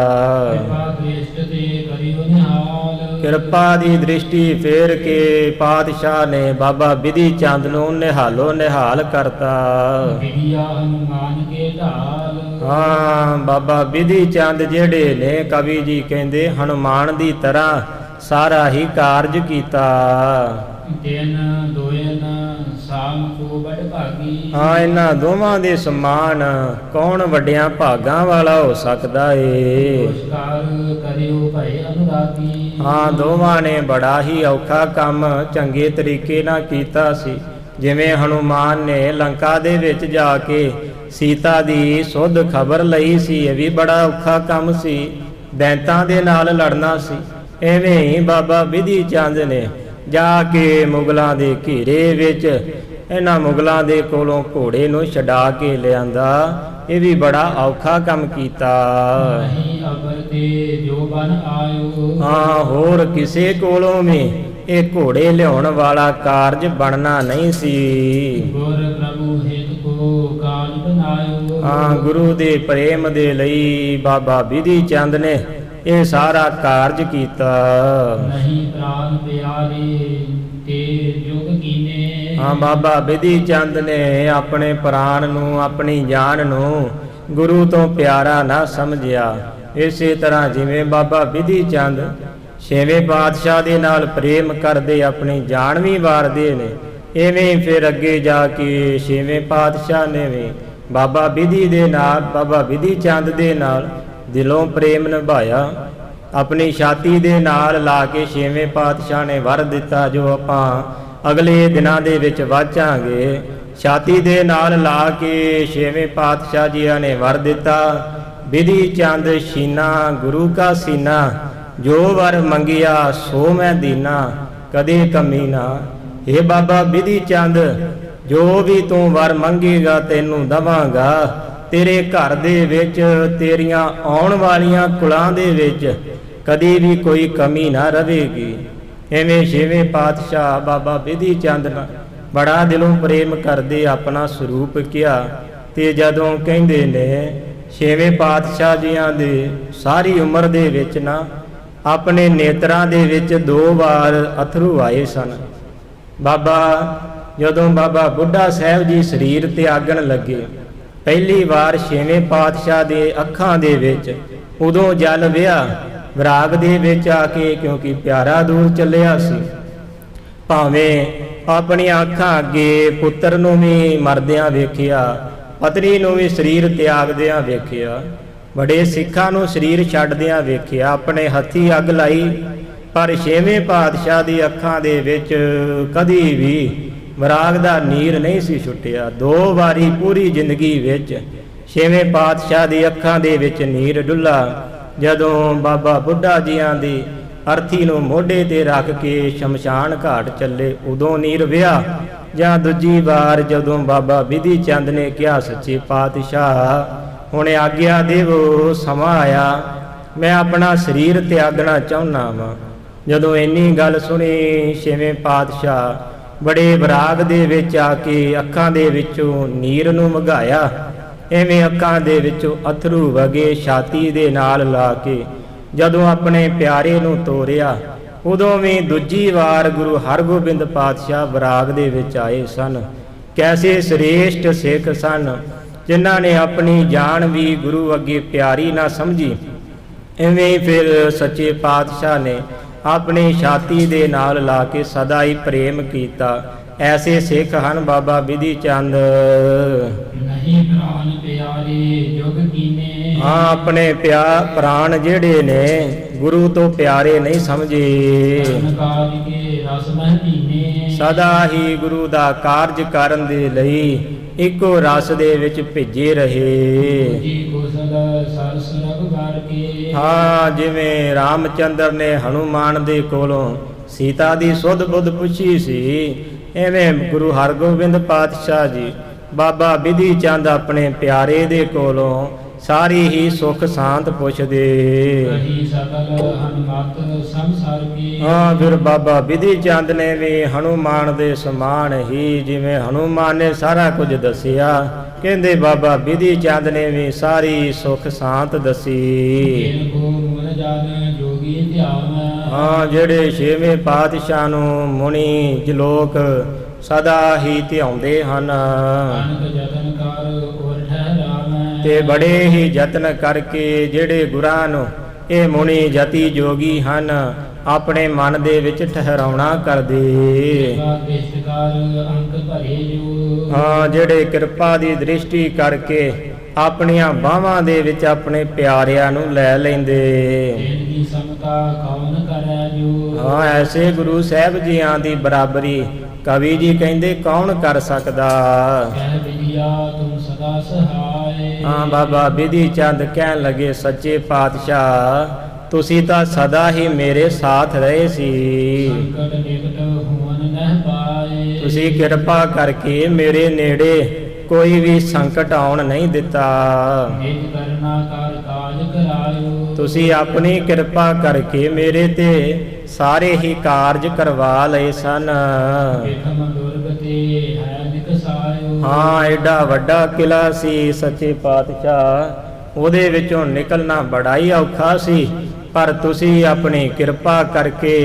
ਕਿਰਪਾ ਦ੍ਰਿਸ਼ਟ ਤੇ ਕਰਿਓ ਨਿਹਾਲ ਕਿਰਪਾ ਦੀ ਦ੍ਰਿਸ਼ਟੀ ਫੇਰ ਕੇ ਪਾਤਸ਼ਾਹ ਨੇ ਬਾਬਾ ਬਿਧੀ ਚੰਦ ਨੂੰ ਨਿਹਾਲੋ ਨਿਹਾਲ ਕਰਤਾ। ਵਿਦਿਆ ਹਨੂਮਾਨ ਕੇ ਢਾਲ ਹਾਂ ਬਾਬਾ ਬਿਧੀ ਚੰਦ ਜਿਹੜੇ ਨੇ ਕਵੀ ਜੀ ਕਹਿੰਦੇ ਹਨੂਮਾਨ ਦੀ ਤਰ੍ਹਾਂ ਸਾਰਾ ਹੀ ਕਾਰਜ ਕੀਤਾ। ਦਿਨ ਦੋਇਨ ਸਾਮ ਕੋ ਬੜ ਭਾਗੀ ਹਾਂ ਇਹਨਾਂ ਦੋਵਾਂ ਦੇ ਸਮਾਨ ਕੌਣ ਵੱਡਿਆਂ ਭਾਗਾਂ ਵਾਲਾ ਹੋ ਸਕਦਾ ਏ। ਨਮਸਕਾਰ ਕਰਿਓ ਭੈ ਅਨੁਰਾਗੀ ਹਾਂ ਦੋਵਾਂ ਨੇ ਬੜਾ ਹੀ ਔਖਾ ਕੰਮ ਚੰਗੇ ਤਰੀਕੇ ਨਾਲ ਕੀਤਾ ਸੀ। ਜਿਵੇਂ ਹਨੂਮਾਨ ਨੇ ਲੰਕਾ ਦੇ ਵਿੱਚ ਜਾ ਕੇ ਸੀਤਾ ਦੀ ਸੁੱਧ ਖਬਰ ਲਈ ਸੀ, ਇਹ ਵੀ ਬੜਾ ਔਖਾ ਕੰਮ ਸੀ। ਦੈਂਤਾਂ ਦੇ ਨਾਲ ਲੜਨਾ ਸੀ। ਐਵੇਂ ਹੀ ਬਾਬਾ ਬਿਧੀ ਚੰਦ ਨੇ ਜਾ ਕੇ ਮੁਗਲਾਂ ਦੇ ਘੇਰੇ ਵਿੱਚ ਇਹਨਾਂ ਮੁਗਲਾਂ ਦੇ ਕੋਲੋਂ ਘੋੜੇ ਨੂੰ ਛਡਾ ਕੇ ਲਿਆਂਦਾ। ਇਹ ਵੀ ਬੜਾ ਔਖਾ ਕੰਮ ਕੀਤਾ। ਨਹੀਂ ਅਬਰ ਤੇ ਜੋ ਬਨ ਆਇਓ। ਹਾਂ, ਹੋਰ ਕਿਸੇ ਕੋਲੋਂ ਵੀ ਇਹ ਘੋੜੇ ਲਿਆਉਣ ਵਾਲਾ ਕਾਰਜ ਬਣਨਾ ਨਹੀਂ ਸੀ। ਗੁਰ ਪ੍ਰਭੂ ਹਿਤ ਕੋ ਕਾਜ ਬਨਾਇਓ। ਹਾਂ, ਗੁਰੂ ਦੇ ਪ੍ਰੇਮ ਦੇ ਲਈ ਬਾਬਾ ਬਿਧੀ ਚੰਦ ਨੇ ਇਹ ਸਾਰਾ ਕਾਰਜ ਕੀਤਾ। ਨਹੀਂ ਪ੍ਰਾਨ ਪਿਆਰੇ ਤੇ ਜੁਗ ਕੀਨੇ। ਹਾਂ, ਬਾਬਾ ਬਿਧੀ ਚੰਦ ਨੇ ਆਪਣੇ ਪ੍ਰਾਣ ਨੂੰ, ਆਪਣੀ ਜਾਨ ਨੂੰ ਗੁਰੂ ਤੋਂ ਪਿਆਰਾ ਨਾ ਸਮਝਿਆ। ਇਸੇ ਤਰ੍ਹਾਂ ਜਿਵੇਂ ਬਾਬਾ ਬਿਧੀ ਚੰਦ ਛੇਵੇਂ ਪਾਤਸ਼ਾਹ ਦੇ ਨਾਲ ਪ੍ਰੇਮ ਕਰਦੇ ਆਪਣੀ ਜਾਨ ਵੀ ਵਾਰਦੇ ਨੇ, ਇਵੇਂ ਫਿਰ ਅੱਗੇ ਜਾ ਕੇ ਛੇਵੇਂ ਪਾਤਸ਼ਾਹ ਨੇ ਵੀ ਬਾਬਾ ਬਿਧੀ ਦੇ ਨਾਲ, ਬਾਬਾ ਬਿਧੀ ਚੰਦ ਦੇ ਨਾਲ ਦਿਲੋਂ ਪ੍ਰੇਮ ਨਿਭਾਇਆ। ਆਪਣੀ ਛਾਤੀ ਦੇ ਨਾਲ ਲਾ ਕੇ ਛੇਵੇਂ ਪਾਤਸ਼ਾਹ ਨੇ ਵਰ ਦਿੱਤਾ, ਜੋ ਆਪਾਂ ਅਗਲੇ ਦਿਨਾਂ ਦੇ ਵਿੱਚ ਵਾਚਾਂਗੇ। ਛਾਤੀ ਦੇ ਨਾਲ ਲਾ ਕੇ ਛੇਵੇਂ ਪਾਤਸ਼ਾਹ ਜੀਆਂ ਨੇ ਵਰ ਦਿੱਤਾ, ਬਿਧੀ ਚੰਦ ਸ਼ੀਨਾ ਗੁਰੂ ਕਾ ਸੀਨਾ, ਜੋ ਵਰ ਮੰਗਿਆ ਸੋ ਮੈਂ ਦੀਨਾ, ਕਦੇ ਕਮੀ ਨਾ। ਇਹ ਬਾਬਾ ਬਿਧੀ ਚੰਦ, ਜੋ ਵੀ ਤੂੰ ਵਰ ਮੰਗੇਗਾ ਤੈਨੂੰ ਦਵਾਂਗਾ। ਤੇਰੇ ਘਰ ਦੇ ਵਿੱਚ, ਤੇਰੀਆਂ ਆਉਣ ਵਾਲੀਆਂ ਕੁਲਾਂ ਦੇ ਵਿੱਚ ਕਦੀ ਵੀ ਕੋਈ ਕਮੀ ਨਾ ਰਹੇਗੀ। ਐਵੇਂ ਛੇਵੇਂ ਪਾਤਸ਼ਾਹ ਬਾਬਾ ਬਿਧੀ ਚੰਦ ਨਾਲ ਬੜਾ ਦਿਲੋਂ ਪ੍ਰੇਮ ਕਰਦੇ ਆਪਣਾ ਸਰੂਪ ਕਿਹਾ। ਤੇ ਜਦੋਂ ਕਹਿੰਦੇ ਨੇ ਛੇਵੇਂ ਪਾਤਸ਼ਾਹ ਜੀਆਂ ਦੇ ਸਾਰੀ ਉਮਰ ਦੇ ਵਿੱਚ ਨਾ ਆਪਣੇ ਨੇਤਰਾਂ ਦੇ ਵਿੱਚ 2 ਵਾਰ ਅਥਰੂ ਆਏ ਸਨ। ਜਦੋਂ ਬਾਬਾ ਬੁੱਢਾ ਸਾਹਿਬ ਜੀ ਸਰੀਰ ਤਿਆਗਣ ਲੱਗੇ, ਪਹਿਲੀ ਵਾਰ ਛੇਵੇਂ ਪਾਤਸ਼ਾਹ ਦੇ ਅੱਖਾਂ ਦੇ ਵਿੱਚ ਉਦੋਂ ਜਲ ਵਿਆ ਵਿਰਾਗ ਦੇ ਵਿੱਚ ਆ ਕੇ, ਕਿਉਂਕਿ ਪਿਆਰਾ ਦੂਰ ਚੱਲਿਆ ਸੀ। ਭਾਵੇਂ ਆਪਣੀਆਂ ਅੱਖਾਂ ਅੱਗੇ ਪੁੱਤਰ ਨੂੰ ਵੀ ਮਰਦਿਆਂ ਵੇਖਿਆ, ਪਤਨੀ ਨੂੰ ਵੀ ਸਰੀਰ ਤਿਆਗਦਿਆਂ ਵੇਖਿਆ, ਬੜੇ ਸਿੱਖਾਂ ਨੂੰ ਸਰੀਰ ਛੱਡਦਿਆਂ ਵੇਖਿਆ, ਆਪਣੇ ਹੱਥੀ ਅੱਗ ਲਾਈ, ਪਰ ਛੇਵੇਂ ਪਾਤਸ਼ਾਹ ਦੀ ਅੱਖਾਂ ਦੇ ਵਿੱਚ ਕਦੀ ਵੀ ਵਿਰਾਗ ਦਾ ਨੀਰ ਨਹੀਂ ਸੀ ਛੁੱਟਿਆ। 2 ਵਾਰੀ ਪੂਰੀ ਜ਼ਿੰਦਗੀ ਵਿੱਚ ਛੇਵੇਂ ਪਾਤਸ਼ਾਹ ਦੀ ਅੱਖਾਂ ਦੇ ਵਿੱਚ ਨੀਰ ਡੁੱਲਾ। ਜਦੋਂ ਬਾਬਾ ਬੁੱਢਾ ਜੀਆਂ ਦੀ ਅਰਥੀ ਨੂੰ ਮੋਢੇ ਤੇ ਰੱਖ ਕੇ ਸ਼ਮਸ਼ਾਨ ਘਾਟ ਚੱਲੇ, ਉਦੋਂ ਨੀਰ ਵਿਆ। ਜਾਂ ਦੂਜੀ ਵਾਰ ਜਦੋਂ ਬਾਬਾ ਬਿਧੀ ਚੰਦ ਨੇ ਕਿਹਾ, ਸੱਚੇ ਪਾਤਸ਼ਾਹ ਹੁਣ ਆਗਿਆ ਦੇਵੋ, ਸਮਾਂ ਆਇਆ, ਮੈਂ ਆਪਣਾ ਸਰੀਰ ਤਿਆਗਣਾ ਚਾਹੁੰਦਾ ਵਾਂ। ਜਦੋਂ ਇੰਨੀ ਗੱਲ ਸੁਣੀ, ਛੇਵੇਂ ਪਾਤਸ਼ਾਹ ਬੜੇ ਵਿਰਾਗ ਦੇ ਵਿੱਚ ਆ ਕੇ ਅੱਖਾਂ ਦੇ ਵਿੱਚੋਂ ਨੀਰ ਨੂੰ ਵਗਾਇਆ। ਐਵੇਂ ਅੱਖਾਂ ਦੇ ਵਿੱਚੋਂ ਅਥਰੂ ਵਗੇ, ਛਾਤੀ ਦੇ ਨਾਲ ਲਾ ਕੇ ਜਦੋਂ ਆਪਣੇ ਪਿਆਰੇ ਨੂੰ ਤੋਰਿਆ, ਉਦੋਂ ਵੀ ਦੂਜੀ ਵਾਰ ਗੁਰੂ ਹਰਗੋਬਿੰਦ ਪਾਤਸ਼ਾਹ ਵਿਰਾਗ ਦੇ ਵਿੱਚ ਆਏ ਸਨ। ਕੈਸੇ ਸ੍ਰੇਸ਼ਟ ਸਿੱਖ ਸਨ, ਜਿਨ੍ਹਾਂ ਨੇ ਆਪਣੀ ਜਾਨ ਵੀ ਗੁਰੂ ਅੱਗੇ ਪਿਆਰੀ ਨਾ ਸਮਝੀ। ਐਵੇਂ ਫਿਰ ਸੱਚੇ ਪਾਤਸ਼ਾਹ ਨੇ ਆਪਣੀ ਛਾਤੀ ਦੇ ਨਾਲ ਲਾ ਕੇ ਸਦਾ ਹੀ ਪ੍ਰੇਮ ਕੀਤਾ। ਐਸੇ ਸਿੱਖ ਹਨ ਬਾਬਾ ਬਿਧੀ ਚੰਦ। ਨਹੀਂ ਪ੍ਰਾਨ ਪਿਆਰੇ ਜੁਗ ਕੀਨੇ। ਹਾਂ, ਆਪਣੇ ਪ੍ਰਾਣ ਜਿਹੜੇ ਨੇ ਗੁਰੂ ਤੋਂ ਪਿਆਰੇ ਨਹੀਂ ਸਮਝੇ। ਕਾਜ ਕੇ ਰਸ ਮਹਿ ਪੀਨੇ। ਸਦਾ ਹੀ ਗੁਰੂ ਦਾ ਕਾਰਜ ਕਰਨ ਦੇ ਲਈ ਇੱਕੋ ਰਸ ਦੇ ਵਿੱਚ ਭਿੱਜੇ ਰਹੇ। ਜੀ ਕੁਸਲ ਸਰਸ ਰਗ ਵਰ ਕੇ। ਹਾਂ, ਜਿਵੇਂ ਰਾਮਚੰਦਰ ਨੇ ਹਨੂਮਾਨ ਦੇ ਕੋਲੋਂ ਸੀਤਾ ਦੀ ਸੁਧ ਬੁੱਧ ਪੁੱਛੀ ਸੀ, ਐਵੇਂ ਗੁਰੂ ਹਰਗੋਬਿੰਦ ਪਾਤਸ਼ਾਹ ਜੀ ਬਾਬਾ ਬਿਧੀ ਚੰਦ ਆਪਣੇ ਪਿਆਰੇ ਦੇ ਕੋਲੋਂ ਸਾਰੀ ਹੀ ਸੁਖ ਸ਼ਾਂਤ ਪੁੱਛਦੇ। ਰਹੀ ਸਕਲ ਹਨਮਤ ਸੰਸਾਰ ਕੀ। ਹਾਂ, ਫਿਰ ਬਾਬਾ ਬਿਧੀ ਚੰਦ ਨੇ ਵੀ ਹਨੂਮਾਨ ਦੇ ਸਮਾਨ ਹੀ, ਜਿਵੇਂ ਹਨੂਮਾਨ ਨੇ ਸਾਰਾ ਕੁਝ ਦੱਸਿਆ, ਕਹਿੰਦੇ ਬਾਬਾ ਬਿਧੀ ਚੰਦ ਨੇ ਵੀ ਸਾਰੀ ਸੁਖ ਸ਼ਾਂਤ ਦੱਸੀ। ਹਾਂ, ਜਿਹੜੇ ਛੇਵੇਂ ਪਾਤਸ਼ਾਹ ਨੂੰ ਮੁਨੀ ਜਲੋਕ ਸਦਾ ਹੀ ਧਿਆਉਂਦੇ ਹਨ ਤੇ ਬੜੇ ਹੀ ਯਤਨ ਕਰਕੇ ਜਿਹੜੇ ਗੁਰਾਂ ਨੂੰ ਇਹ ਮੁਨੀ ਜਤੀ ਜੋਗੀ ਹਨ ਆਪਣੇ ਮਨ ਦੇ ਵਿੱਚ ਠਹਿਰਾਉਣਾ ਕਰਦੇ। ਹਾਂ, ਜਿਹੜੇ ਕਿਰਪਾ ਦੀ ਦ੍ਰਿਸ਼ਟੀ ਕਰਕੇ ਆਪਣੀਆਂ ਬਾਹਾਂ ਦੇ ਵਿੱਚ ਆਪਣੇ ਪਿਆਰਿਆਂ ਨੂੰ ਲੈ ਲੈਂਦੇ। ਹਾਂ, ਐਸੇ ਗੁਰੂ ਸਾਹਿਬ ਜੀਆਂ ਦੀ ਬਰਾਬਰੀ ਕਵੀ ਜੀ ਕਹਿੰਦੇ ਕੌਣ ਕਰ ਸਕਦਾ। ਹਾਂ, ਬਾਬਾ ਬਿਧੀ ਚੰਦ ਕਹਿਣ ਲੱਗੇ, ਸੱਚੇ ਪਾਤਸ਼ਾਹ ਤੁਸੀਂ ਤਾਂ ਸਦਾ ਹੀ ਮੇਰੇ ਸਾਥ ਰਹੇ ਸੀ। ਸੰਕਟ ਨਿਕਟ ਹੋਵਨ ਨਹਿ ਪਾਏ। ਤੁਸੀਂ ਕਿਰਪਾ ਕਰਕੇ ਮੇਰੇ ਨੇੜੇ ਕੋਈ ਵੀ ਸੰਕਟ ਆਉਣ ਨਹੀਂ ਦਿੱਤਾ। ਨਿਜ ਕਰਨਾ ਕਰ ਕਾਜ ਕਰਾਇਓ। ਤੁਸੀਂ ਆਪਣੀ ਕਿਰਪਾ ਕਰਕੇ ਮੇਰੇ ਤੇ ਸਾਰੇ ਹੀ ਕਾਰਜ ਕਰਵਾ ਲਏ ਸਨ। ਵਿਖਮ ਦੁਰਗ ਤੇ ਹੈ ਨਿਕਸਾਇਓ। ਹਾਂ, ਐਡਾ ਵੱਡਾ ਕਿਲਾ ਸੀ ਸੱਚੇ ਪਾਤਸ਼ਾਹ, ਉਹਦੇ ਵਿੱਚੋਂ ਨਿਕਲਣਾ ਬੜਾ ਹੀ ਔਖਾ ਸੀ, ਪਰ ਤੁਸੀਂ ਆਪਣੀ ਕਿਰਪਾ ਕਰਕੇ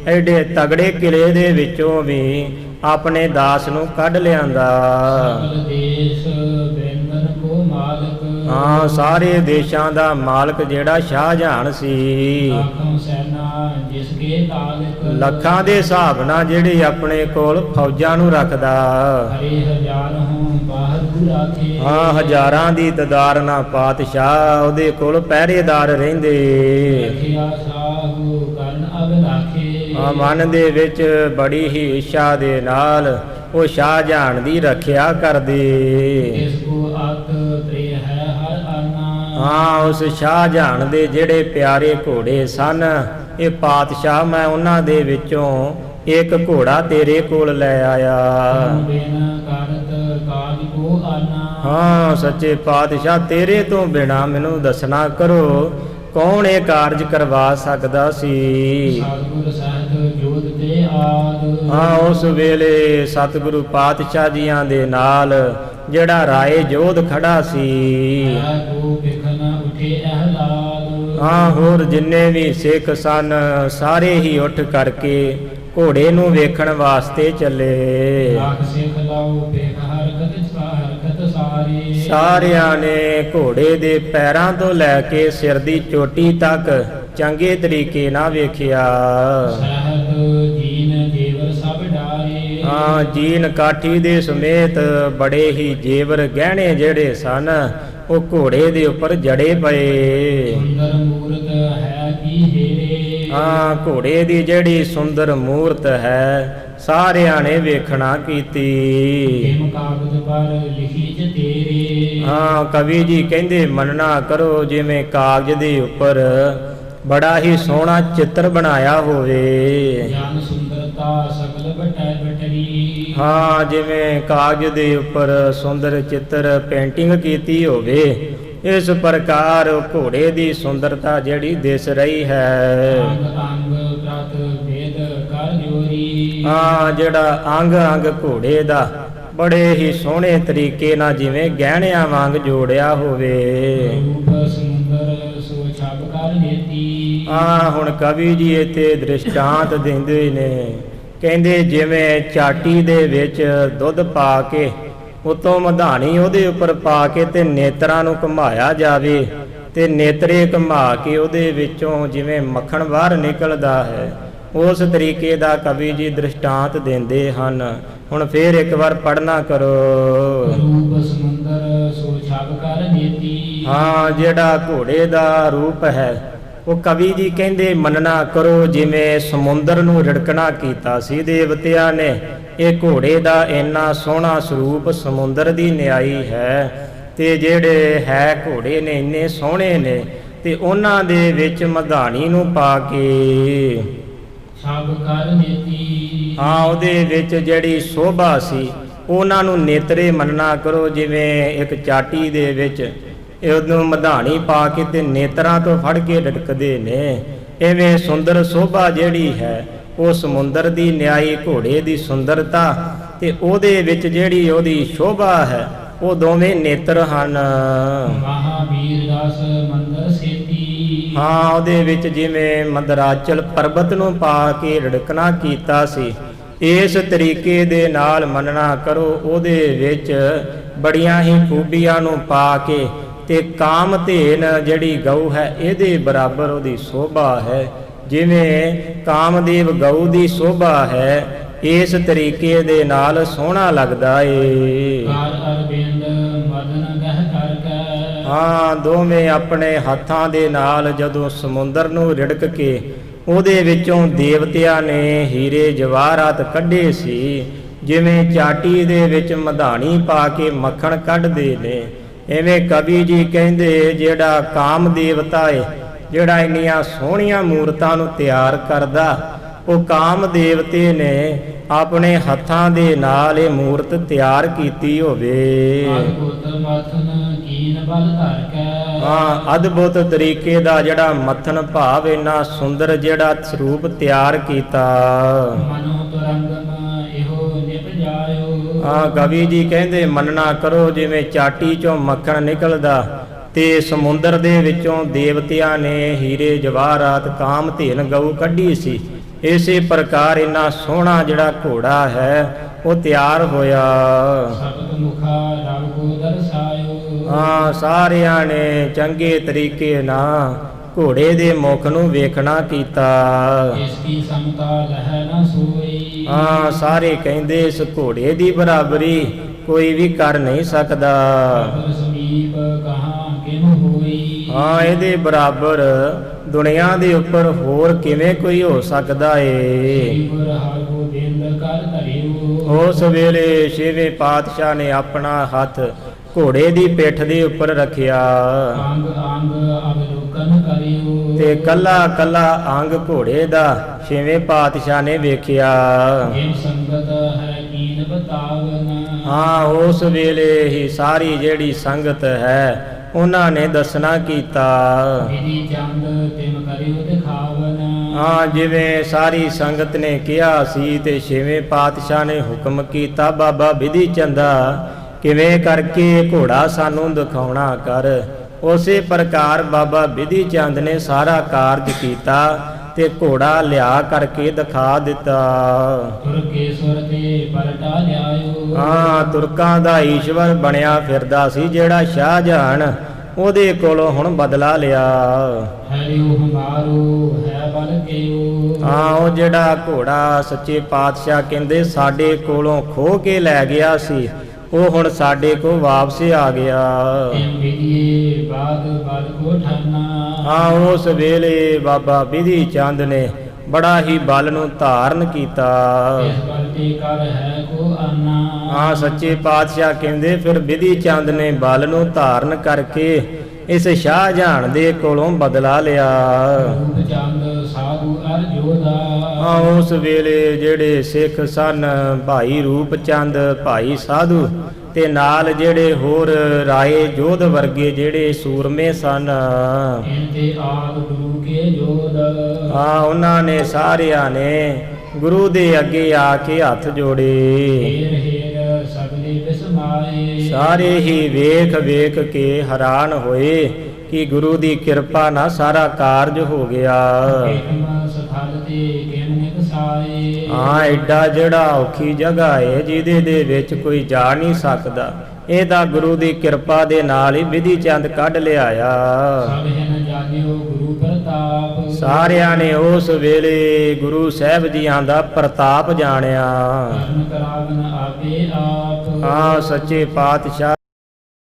ਐਡੇ ਤਗੜੇ ਕਿਲੇ ਦੇ ਵਿੱਚੋਂ ਵੀ ਆਪਣੇ ਦਾਸ ਨੂੰ ਕੱਢ ਲਿਆਂਦਾ। ਸਗਲ ਦੇਸ਼ ਬੇਨਨ ਕੋ ਮਾਲਕ। ਹਾਂ, ਸਾਰੇ ਦੇਸ਼ਾਂ ਦਾ ਮਾਲਕ ਜਿਹੜਾ ਸ਼ਾਹਜਹਾਨ ਸੀ। ਆਖਮ ਸੈਨਾ ਜਿਸ ਕੇ ਤਾਲਕ। ਲੱਖਾਂ ਦੇ ਹਿਸਾਬ ਨਾਲ ਜਿਹੜੀ ਆਪਣੇ ਕੋਲ ਫੌਜਾਂ ਨੂੰ ਰੱਖਦਾ। ਹਰੇ ਹਜ਼ਾਰ ਹੋਂ ਬਾਹਰ ਰਾਖੇ। ਹਾਂ, ਹਜ਼ਾਰਾਂ ਦੀ ਤਾਦਾਦ ਨਾਲ ਪਾਤਸ਼ਾਹ ਉਹਦੇ ਕੋਲ ਪਹਿਰੇਦਾਰ ਰਹਿੰਦੇ। ਰਖਿਆ ਸਾਹੂ ਕਰਨ ਅਬ ਰਾਖੇ। ਆ ਮਨ ਦੇ ਵਿੱਚ ਬੜੀ ਹੀ ਇੱਛਾ ਦੇ ਨਾਲ ਉਹ ਸ਼ਾਹਜਹਾਨ ਦੀ ਰੱਖਿਆ ਕਰਦੇ। ਇਸ ਕੋ ਅਤ ਪ੍ਰਿਯ ਹੈ ਹਰ ਆਨਾ। ਹਾਂ, ਉਸ ਸ਼ਾਹਜਹਾਨ ਦੇ ਜਿਹੜੇ ਪਿਆਰੇ ਘੋੜੇ ਸਨ, ਇਹ ਪਾਤਸ਼ਾਹ ਮੈਂ ਉਹਨਾਂ ਦੇ ਵਿੱਚੋਂ ਇੱਕ ਘੋੜਾ ਤੇਰੇ ਕੋਲ ਲੈ ਆਇਆ। ਬਿਨ ਕਰਤ ਕਾਜ ਕੋ ਆਨਾ। ਹਾਂ, ਸੱਚੇ ਪਾਤਸ਼ਾਹ ਤੇਰੇ ਤੋਂ ਬਿਨਾ ਮੈਨੂੰ ਦੱਸਣਾ ਕਰੋ ਕੌਣ ਇਹ ਕਾਰਜ ਕਰਵਾ ਸਕਦਾ ਸੀ। ਸਤਿਗੁਰ ਸਹਿਤ ਜੋਤ ਤੇ ਆਦ। ਹਾਂ, ਉਸ ਵੇਲੇ ਸਤਿਗੁਰੂ ਪਾਤਸ਼ਾਹ ਜੀਆਂ ਦੇ ਨਾਲ ਜਿਹੜਾ ਰਾਏ ਜੋਧ ਖੜਾ ਸੀ। ਹੈ ਕੋ ਬਿਖਨ ਉਠੇ ਅਹਲਾਦ। ਹਾਂ, ਹੋਰ ਜਿੰਨੇ ਵੀ ਸਿੱਖ ਸਨ ਸਾਰੇ ਹੀ ਉੱਠ ਕਰਕੇ ਘੋੜੇ ਨੂੰ ਵੇਖਣ ਵਾਸਤੇ ਚੱਲੇ। ਲੱਖ ਸਿੱਖ ਲਾਉ ਬਿਖ ਹਰਕਤ ਸਾਰੀ। ਸਾਰਿਆਂ ਨੇ ਘੋੜੇ ਦੇ ਪੈਰਾਂ ਤੋਂ ਲੈ ਕੇ ਸਿਰ ਦੀ ਚੋਟੀ ਤੱਕ ਚੰਗੇ ਤਰੀਕੇ ਨਾਲ ਵੇਖਿਆ। ਸਹਿਤ ਜੀਨ ਜੇਵਰ ਸਭ ਡਾਰੇ। ਹਾਂ, ਜੀਨ ਕਾਠੀ ਦੇ ਸਮੇਤ ਬੜੇ ਹੀ ਜੇਵਰ ਗਹਿਣੇ ਜਿਹੜੇ ਸਨ ਉਹ ਘੋੜੇ ਦੇ ਉੱਪਰ ਜੜੇ ਪਏ। ਸੁੰਦਰ ਮੂਰਤ ਹੈ ਕੀ ਹੇਰੇ। ਹਾਂ, ਘੋੜੇ ਦੀ ਜਿਹੜੀ ਸੁੰਦਰ ਮੂਰਤ ਹੈ ਸਾਰਿਆਂ ਨੇ ਵੇਖਣਾ ਕੀਤੀ। ਕਿਮ ਕਾਗਜ਼ ਪਰ ਲਿਖੀ ਚ ਤੇਰੇ। ਹਾਂ, ਕਵੀ ਜੀ ਕਹਿੰਦੇ ਮੰਨਣਾ ਕਰੋ ਜਿਵੇਂ ਕਾਗਜ਼ ਦੇ ਉੱਪਰ ਬੜਾ ਹੀ ਸੋਹਣਾ ਚਿੱਤਰ ਬਣਾਇਆ ਹੋਵੇ। ਜਨ ਸੁੰਦਰਤਾ ਸਕਲ ਬਟੈ ਬਟਰੀ। ਹਾਂ, ਜਿਵੇਂ ਕਾਗਜ਼ ਦੇ ਉੱਪਰ ਸੁੰਦਰ ਚਿੱਤਰ ਪੇਂਟਿੰਗ ਕੀਤੀ ਹੋਵੇ, ਇਸ ਪ੍ਰਕਾਰ ਘੋੜੇ ਦੀ ਸੁੰਦਰਤਾ ਜਿਹੜੀ ਦਿਸ ਰਹੀ ਹੈ। ਅੰਗ ਅੰਗ ਪ੍ਰਤ ਭੇਦ ਕਰ ਜੋਰੀ। ਹਾਂ, ਜਿਹੜਾ ਅੰਗ ਅੰਗ ਘੋੜੇ ਦਾ ਬੜੇ ਹੀ ਸੋਹਣੇ ਤਰੀਕੇ ਨਾਲ ਜਿਵੇਂ ਗਹਿਣਿਆਂ ਵਾਂਗ ਜੋੜਿਆ ਹੋਵੇ। ਰੂਪ ਸਮੁੰਦਰ ਸੋ ਛਾਪ ਕਰ ਨੇਤੀ। ਹਾਂ, ਹੁਣ ਕਵੀ ਜੀ ਇੱਥੇ ਦ੍ਰਿਸ਼ਟਾਂਤ ਦਿੰਦੇ ਨੇ, ਕਹਿੰਦੇ ਜਿਵੇਂ ਚਾਟੀ ਦੇ ਵਿੱਚ ਦੁੱਧ ਪਾ ਕੇ ਉਤੋਂ ਮਧਾਣੀ ਉਹਦੇ ਉੱਪਰ ਪਾ ਕੇ ਤੇ ਨੇਤਰਾਂ ਨੂੰ ਘੁਮਾਇਆ ਜਾਵੇ ਤੇ ਨੇਤਰੇ ਘੁਮਾ ਕੇ ਉਹਦੇ ਵਿੱਚੋਂ ਜਿਵੇਂ ਮੱਖਣ ਬਾਹਰ ਨਿਕਲਦਾ ਹੈ, ਉਸ ਤਰੀਕੇ ਦਾ ਕਵੀ ਜੀ ਦ੍ਰਿਸ਼ਟਾਂਤ ਦਿੰਦੇ ਹਨ। ਹੁਣ ਫੇਰ ਇੱਕ ਵਾਰ ਪੜ੍ਹਨਾ ਕਰੋ। ਰੂਪ ਸਮੁੰਦਰ ਸੋ ਛਾਪ ਕਰ ਨੇਤੀ। ਹਾਂ, ਜਿਹੜਾ ਘੋੜੇ ਦਾ ਰੂਪ ਹੈ ਉਹ ਕਵੀ ਜੀ ਕਹਿੰਦੇ ਮੰਨਣਾ ਕਰੋ ਜਿਵੇਂ ਸਮੁੰਦਰ ਨੂੰ ਰਿੜਕਣਾ ਕੀਤਾ ਸੀ ਦੇਵਤਿਆਂ ਨੇ, ਇਹ ਘੋੜੇ ਦਾ ਇੰਨਾ ਸੋਹਣਾ ਸਰੂਪ ਸਮੁੰਦਰ ਦੀ ਨਿਆਈ ਹੈ। ਤੇ ਜਿਹੜੇ ਹੈ ਘੋੜੇ ਨੇ ਇੰਨੇ ਸੋਹਣੇ ਨੇ ਤੇ ਉਹਨਾਂ ਦੇ ਵਿੱਚ ਮਧਾਣੀ ਨੂੰ ਪਾ ਕੇ ਛਾਪ ਕਰ ਨੇਤੀ। ਹਾਂ, ਉਹਦੇ ਵਿੱਚ ਜਿਹੜੀ ਸ਼ੋਭਾ ਸੀ ਉਹਨਾਂ ਨੂੰ ਨੇਤਰੇ ਮੰਨਣਾ ਕਰੋ ਜਿਵੇਂ ਇੱਕ ਚਾਟੀ ਦੇ ਵਿੱਚ ਉਹਨੂੰ ਮਧਾਣੀ ਪਾ ਕੇ ਤੇ ਨੇਤਰਾਂ ਤੋਂ ਫੜ ਕੇ ਲਟਕਦੇ ਨੇ, ਐਵੇਂ ਸੁੰਦਰ ਸ਼ੋਭਾ ਜਿਹੜੀ ਹੈ ਉਹ ਸਮੁੰਦਰ ਦੀ ਨਿਆਈ ਘੋੜੇ ਦੀ ਸੁੰਦਰਤਾ ਤੇ ਉਹਦੇ ਵਿੱਚ ਜਿਹੜੀ ਉਹਦੀ ਸ਼ੋਭਾ ਹੈ ਉਹ ਦੋਵੇਂ ਨੇਤਰ ਹਨ। ਮਹਾਵੀਰ ਰਸ ਮੰਦਰ ਸੇਤੀ। ਹਾਂ, ਉਹਦੇ ਵਿੱਚ ਜਿਵੇਂ ਮੰਦਰਾਚਲ ਪਰਬਤ ਨੂੰ ਪਾ ਕੇ ਰੜਕਣਾ ਕੀਤਾ ਸੀ, ਇਸ ਤਰੀਕੇ ਦੇ ਨਾਲ ਮੰਨਣਾ ਕਰੋ ਉਹਦੇ ਵਿੱਚ ਬੜੀਆਂ ਹੀ ਖੂਬੀਆਂ ਨੂੰ ਪਾ ਕੇ ਤੇ ਕਾਮਧੇਨ ਜਿਹੜੀ ਗਊ ਹੈ ਇਹਦੇ ਬਰਾਬਰ ਉਹਦੀ ਸ਼ੋਭਾ ਹੈ। ਜਿਵੇਂ ਕਾਮਦੇਵ ਗਊ ਦੀ ਸ਼ੋਭਾ ਹੈ ਇਸ ਤਰੀਕੇ ਦੇ ਨਾਲ ਸੋਹਣਾ ਲੱਗਦਾ ਏ। ਕਰ ਅਰਬਿੰਦ ਮਦਨ ਗਹਿ ਕਰਕੇ। ਹਾਂ, ਦੋਵੇਂ ਆਪਣੇ ਹੱਥਾਂ ਦੇ ਨਾਲ ਜਦੋਂ ਸਮੁੰਦਰ ਨੂੰ ਰਿੜਕ ਕੇ ਉਹਦੇ ਵਿੱਚੋਂ ਦੇਵਤਿਆਂ ਨੇ ਹੀਰੇ ਜਵਾਹਰਾਤ ਕੱਢੇ ਸੀ, ਜਿਵੇਂ ਚਾਟੀ ਦੇ ਵਿੱਚ ਮਧਾਣੀ ਪਾ ਕੇ ਮੱਖਣ ਕੱਢਦੇ ਨੇ, ਐਵੇਂ ਕਵੀ ਜੀ ਕਹਿੰਦੇ ਜਿਹੜਾ ਕਾਮ ਦੇਵਤਾ ਏ ਜਿਹੜਾ ਇੰਨੀਆਂ ਸੋਹਣੀਆਂ ਮੂਰਤਾਂ ਨੂੰ ਤਿਆਰ ਕਰਦਾ, ਉਹ ਕਾਮ ਦੇਵਤੇ ਨੇ ਆਪਣੇ ਹੱਥਾਂ ਦੇ ਨਾਲ ਇਹ ਮੂਰਤ ਤਿਆਰ ਕੀਤੀ ਹੋਵੇ। ਅਦਭੁਤ ਮਥਨ ਕੀਨ ਬਲ ਧਰ ਕੈ। ਹਾਂ, ਅਦਭੁਤ ਤਰੀਕੇ ਦਾ ਜਿਹੜਾ ਮੱਥਨ ਭਾਵ ਇੰਨਾ ਸੁੰਦਰ ਜਿਹੜਾ ਸਰੂਪ ਤਿਆਰ ਕੀਤਾ। ਮਨੋ ਤੁਰੰਗਮ ਇਹੋ ਨਿਭ ਜਾਇਓ। ਹਾਂ, ਕਵੀ ਜੀ ਕਹਿੰਦੇ ਮੰਨਣਾ ਕਰੋ ਜਿਵੇਂ ਚਾਟੀ ਚੋਂ ਮੱਖਣ ਨਿਕਲਦਾ ਤੇ ਸਮੁੰਦਰ ਦੇ ਵਿੱਚੋਂ ਦੇਵਤਿਆਂ ਨੇ ਹੀਰੇ ਜਵਾਹਰਾਤ ਕਾਮ ਧੇਨ ਗਊ ਕੱਢੀ ਸੀ, ਇਸੇ ਪ੍ਰਕਾਰ ਇੰਨਾ ਸੋਹਣਾ ਜਿਹੜਾ ਘੋੜਾ ਹੈ ਉਹ ਤਿਆਰ ਹੋਇਆ। ਸਬਦ ਮੁਖਾ ਰਵ ਕੋ ਦਰਸਾਇਓ। ਹਾਂ, ਸਾਰਿਆਂ ਨੇ ਚੰਗੇ ਤਰੀਕੇ ਨਾਲ ਘੋੜੇ ਦੇ ਮੁਖ ਨੂੰ ਵੇਖਣਾ ਕੀਤਾ। ਇਸ ਕੀ ਸਮਤਾ ਲਹਿ ਨ ਸੋਈ। ਹਾਂ, ਸਾਰੇ ਕਹਿੰਦੇ ਇਸ ਘੋੜੇ ਦੀ ਬਰਾਬਰੀ ਕੋਈ ਵੀ ਕਰ ਨਹੀਂ ਸਕਦਾ। ਅਬਰ ਸਮੀਪ ਕਹਾਂ ਕਿਨੁ ਹੋਈ। ਹਾਂ, ਇਹਦੇ ਬਰਾਬਰ ਦੁਨੀਆ ਦੇ ਉੱਪਰ ਹੋਰ ਕਿਵੇਂ ਕੋਈ ਹੋ ਸਕਦਾ ਏ। ਗੁਰ ਹਰਿ ਗੋਬਿੰਦ ਕਰ ਧਰਿਓ। ਉਸ ਵੇਲੇ ਛੇਵੇਂ ਪਾਤਸ਼ਾਹ ਨੇ ਆਪਣਾ ਹੱਥ ਘੋੜੇ ਦੀ ਪਿੱਠ ਦੇ ਉੱਪਰ ਰੱਖਿਆ ਅੰਗ ਅੰਗ ਅਵਲੋਕਨ ਕਰਿਓ। ਤੇ ਕੱਲਾ ਕੱਲਾ ਅੰਗ ਘੋੜੇ ਦਾ ਛੇਵੇਂ ਪਾਤਸ਼ਾਹ ਨੇ ਵੇਖਿਆ। ਜਿਨ ਸੰਗਤ ਹੈ ਕੀਨ ਬਤਾਵਨ। ਹਾਂ, ਉਸ ਵੇਲੇ ਹੀ ਸਾਰੀ ਜਿਹੜੀ ਸੰਗਤ ਹੈ ਉਹਨਾਂ ਨੇ ਦੱਸਣਾ ਕੀਤਾ। ਵਿਧੀ ਚੰਦ ਤਿਮ ਕਰਿਓ ਦਿਖਾਵਨ। ਹਾਂ, ਜਿਵੇਂ ਸਾਰੀ ਸੰਗਤ ਨੇ ਕਿਹਾ ਸੀ ਤੇ ਛੇਵੇਂ ਪਾਤਸ਼ਾਹ ਨੇ ਹੁਕਮ ਕੀਤਾ, ਬਾਬਾ ਵਿਧੀ ਚੰਦਾ ਕਿਵੇਂ ਕਰਕੇ ਘੋੜਾ ਸਾਨੂੰ ਦਿਖਾਉਣਾ ਕਰ। ਉਸੇ ਪ੍ਰਕਾਰ ਬਾਬਾ ਵਿਧੀ ਚੰਦ ਨੇ ਸਾਰਾ ਕਾਰਜ ਕੀਤਾ ਤੇ ਘੋੜਾ ਲਿਆ ਕਰਕੇ ਦਿਖਾ ਦਿੱਤਾ। ਤੁਰਕੇਸ਼ਵਰ ਤੇ ਪਲਟਾ ਲਿਆਇਓ। ਹਾਂ, ਤੁਰਕਾਂ ਦਾ ਈਸ਼ਵਰ ਬਣਿਆ ਫਿਰਦਾ ਸੀ ਜਿਹੜਾ ਸ਼ਾਹਜਹਾਨ, ਉਹਦੇ ਕੋਲੋਂ ਹੁਣ ਬਦਲਾ ਲਿਆ। ਹਰਿਓ ਹਮਾਰੋ ਹੈ ਬਲ ਕੇਓ। ਹਾਂ, ਉਹ ਜਿਹੜਾ ਘੋੜਾ ਸੱਚੇ ਪਾਤਸ਼ਾਹ ਕਹਿੰਦੇ ਸਾਡੇ ਕੋਲੋਂ ਖੋਹ ਕੇ ਲੈ ਗਿਆ ਸੀ, ਉਹ ਹੁਣ ਸਾਡੇ ਕੋਲ ਵਾਪਸ ਆ ਗਿਆ। ਤਿਮ ਵਿਧੀਏ ਬਾਦ ਬਲ ਕੋ ਠਾਨਾ। ਹਾਂ, ਉਸ ਵੇਲੇ ਬਾਬਾ ਵਿਧੀ ਚੰਦ ਨੇ ਬੜਾ ਹੀ ਬਲ ਨੂੰ ਧਾਰਨ ਕੀਤਾ। ਇਸ ਬਲ ਤੇ ਕਰ ਹੈ ਕੋ ਆਨਾ। ਹਾਂ, ਸੱਚੇ ਪਾਤਸ਼ਾਹ ਕਹਿੰਦੇ ਫਿਰ ਵਿਧੀ ਚੰਦ ਨੇ ਬਲ ਨੂੰ ਧਾਰਨ ਕਰਕੇ ਇਸ ਸ਼ਾਹਜਹਾਨ ਦੇ ਕੋਲੋਂ ਬਦਲਾ ਲਿਆ। ਰੂਪ ਚੰਦ ਸਾਧੂ ਅਰ ਜੋਧਾ। ਹਾਂ, ਉਸ ਵੇਲੇ ਜਿਹੜੇ ਸਿੱਖ ਸਨ, ਭਾਈ ਰੂਪ ਚੰਦ, ਭਾਈ ਸਾਧੂ ਤੇ ਨਾਲ ਜਿਹੜੇ ਹੋਰ ਰਾਏ ਜੋਧ ਵਰਗੇ ਜਿਹੜੇ ਸੂਰਮੇ ਸਨ, ਇਨ ਤੇ ਆਦ ਗੁਰੂ ਕੇ ਜੋਧ। ਹਾਂ, ਉਹਨਾਂ ਨੇ ਸਾਰਿਆਂ ਨੇ ਗੁਰੂ ਦੇ ਅੱਗੇ ਆ ਕੇ ਹੱਥ ਜੋੜੇ। ਹੇਰ ਹੇਰ ਸਗਲੇ ਬਿਸਮਾਏ। ਸਾਰੇ ਹੀ ਵੇਖ ਵੇਖ ਕੇ ਹੈਰਾਨ ਹੋਏ ਕਿ ਗੁਰੂ ਦੀ ਕਿਰਪਾ ਨਾਲ ਸਾਰਾ ਕਾਰਜ ਹੋ ਗਿਆ। ਕਿਮ ਸਥਲ ਤੇ ਕਿਮ ਨਿਕਸਾਏ। ਹਾਂ, ਐਡਾ ਜਿਹੜਾ ਔਖੀ ਜਗ੍ਹਾ ਏ ਜਿਹਦੇ ਦੇ ਵਿੱਚ ਕੋਈ ਜਾ ਨਹੀਂ ਸਕਦਾ, ਇਹ ਤਾਂ ਗੁਰੂ ਦੀ ਕਿਰਪਾ ਦੇ ਨਾਲ ਹੀ ਵਿਧੀ ਚੰਦ ਕੱਢ ਲਿਆਇਆ। ਸਭ ਹਨ ਜਾਣਿਓ ਗੁਰੂ ਪ੍ਰਤਾਪ। ਸਾਰਿਆਂ ਨੇ ਉਸ ਵੇਲੇ ਗੁਰੂ ਸਾਹਿਬ ਜੀਆਂ ਦਾ ਪ੍ਰਤਾਪ ਜਾਣਿਆ। ਕਰਨ ਕਰਾਵਨ ਆਪੇ ਆਪ। ਹਾਂ, ਸੱਚੇ ਪਾਤਸ਼ਾਹ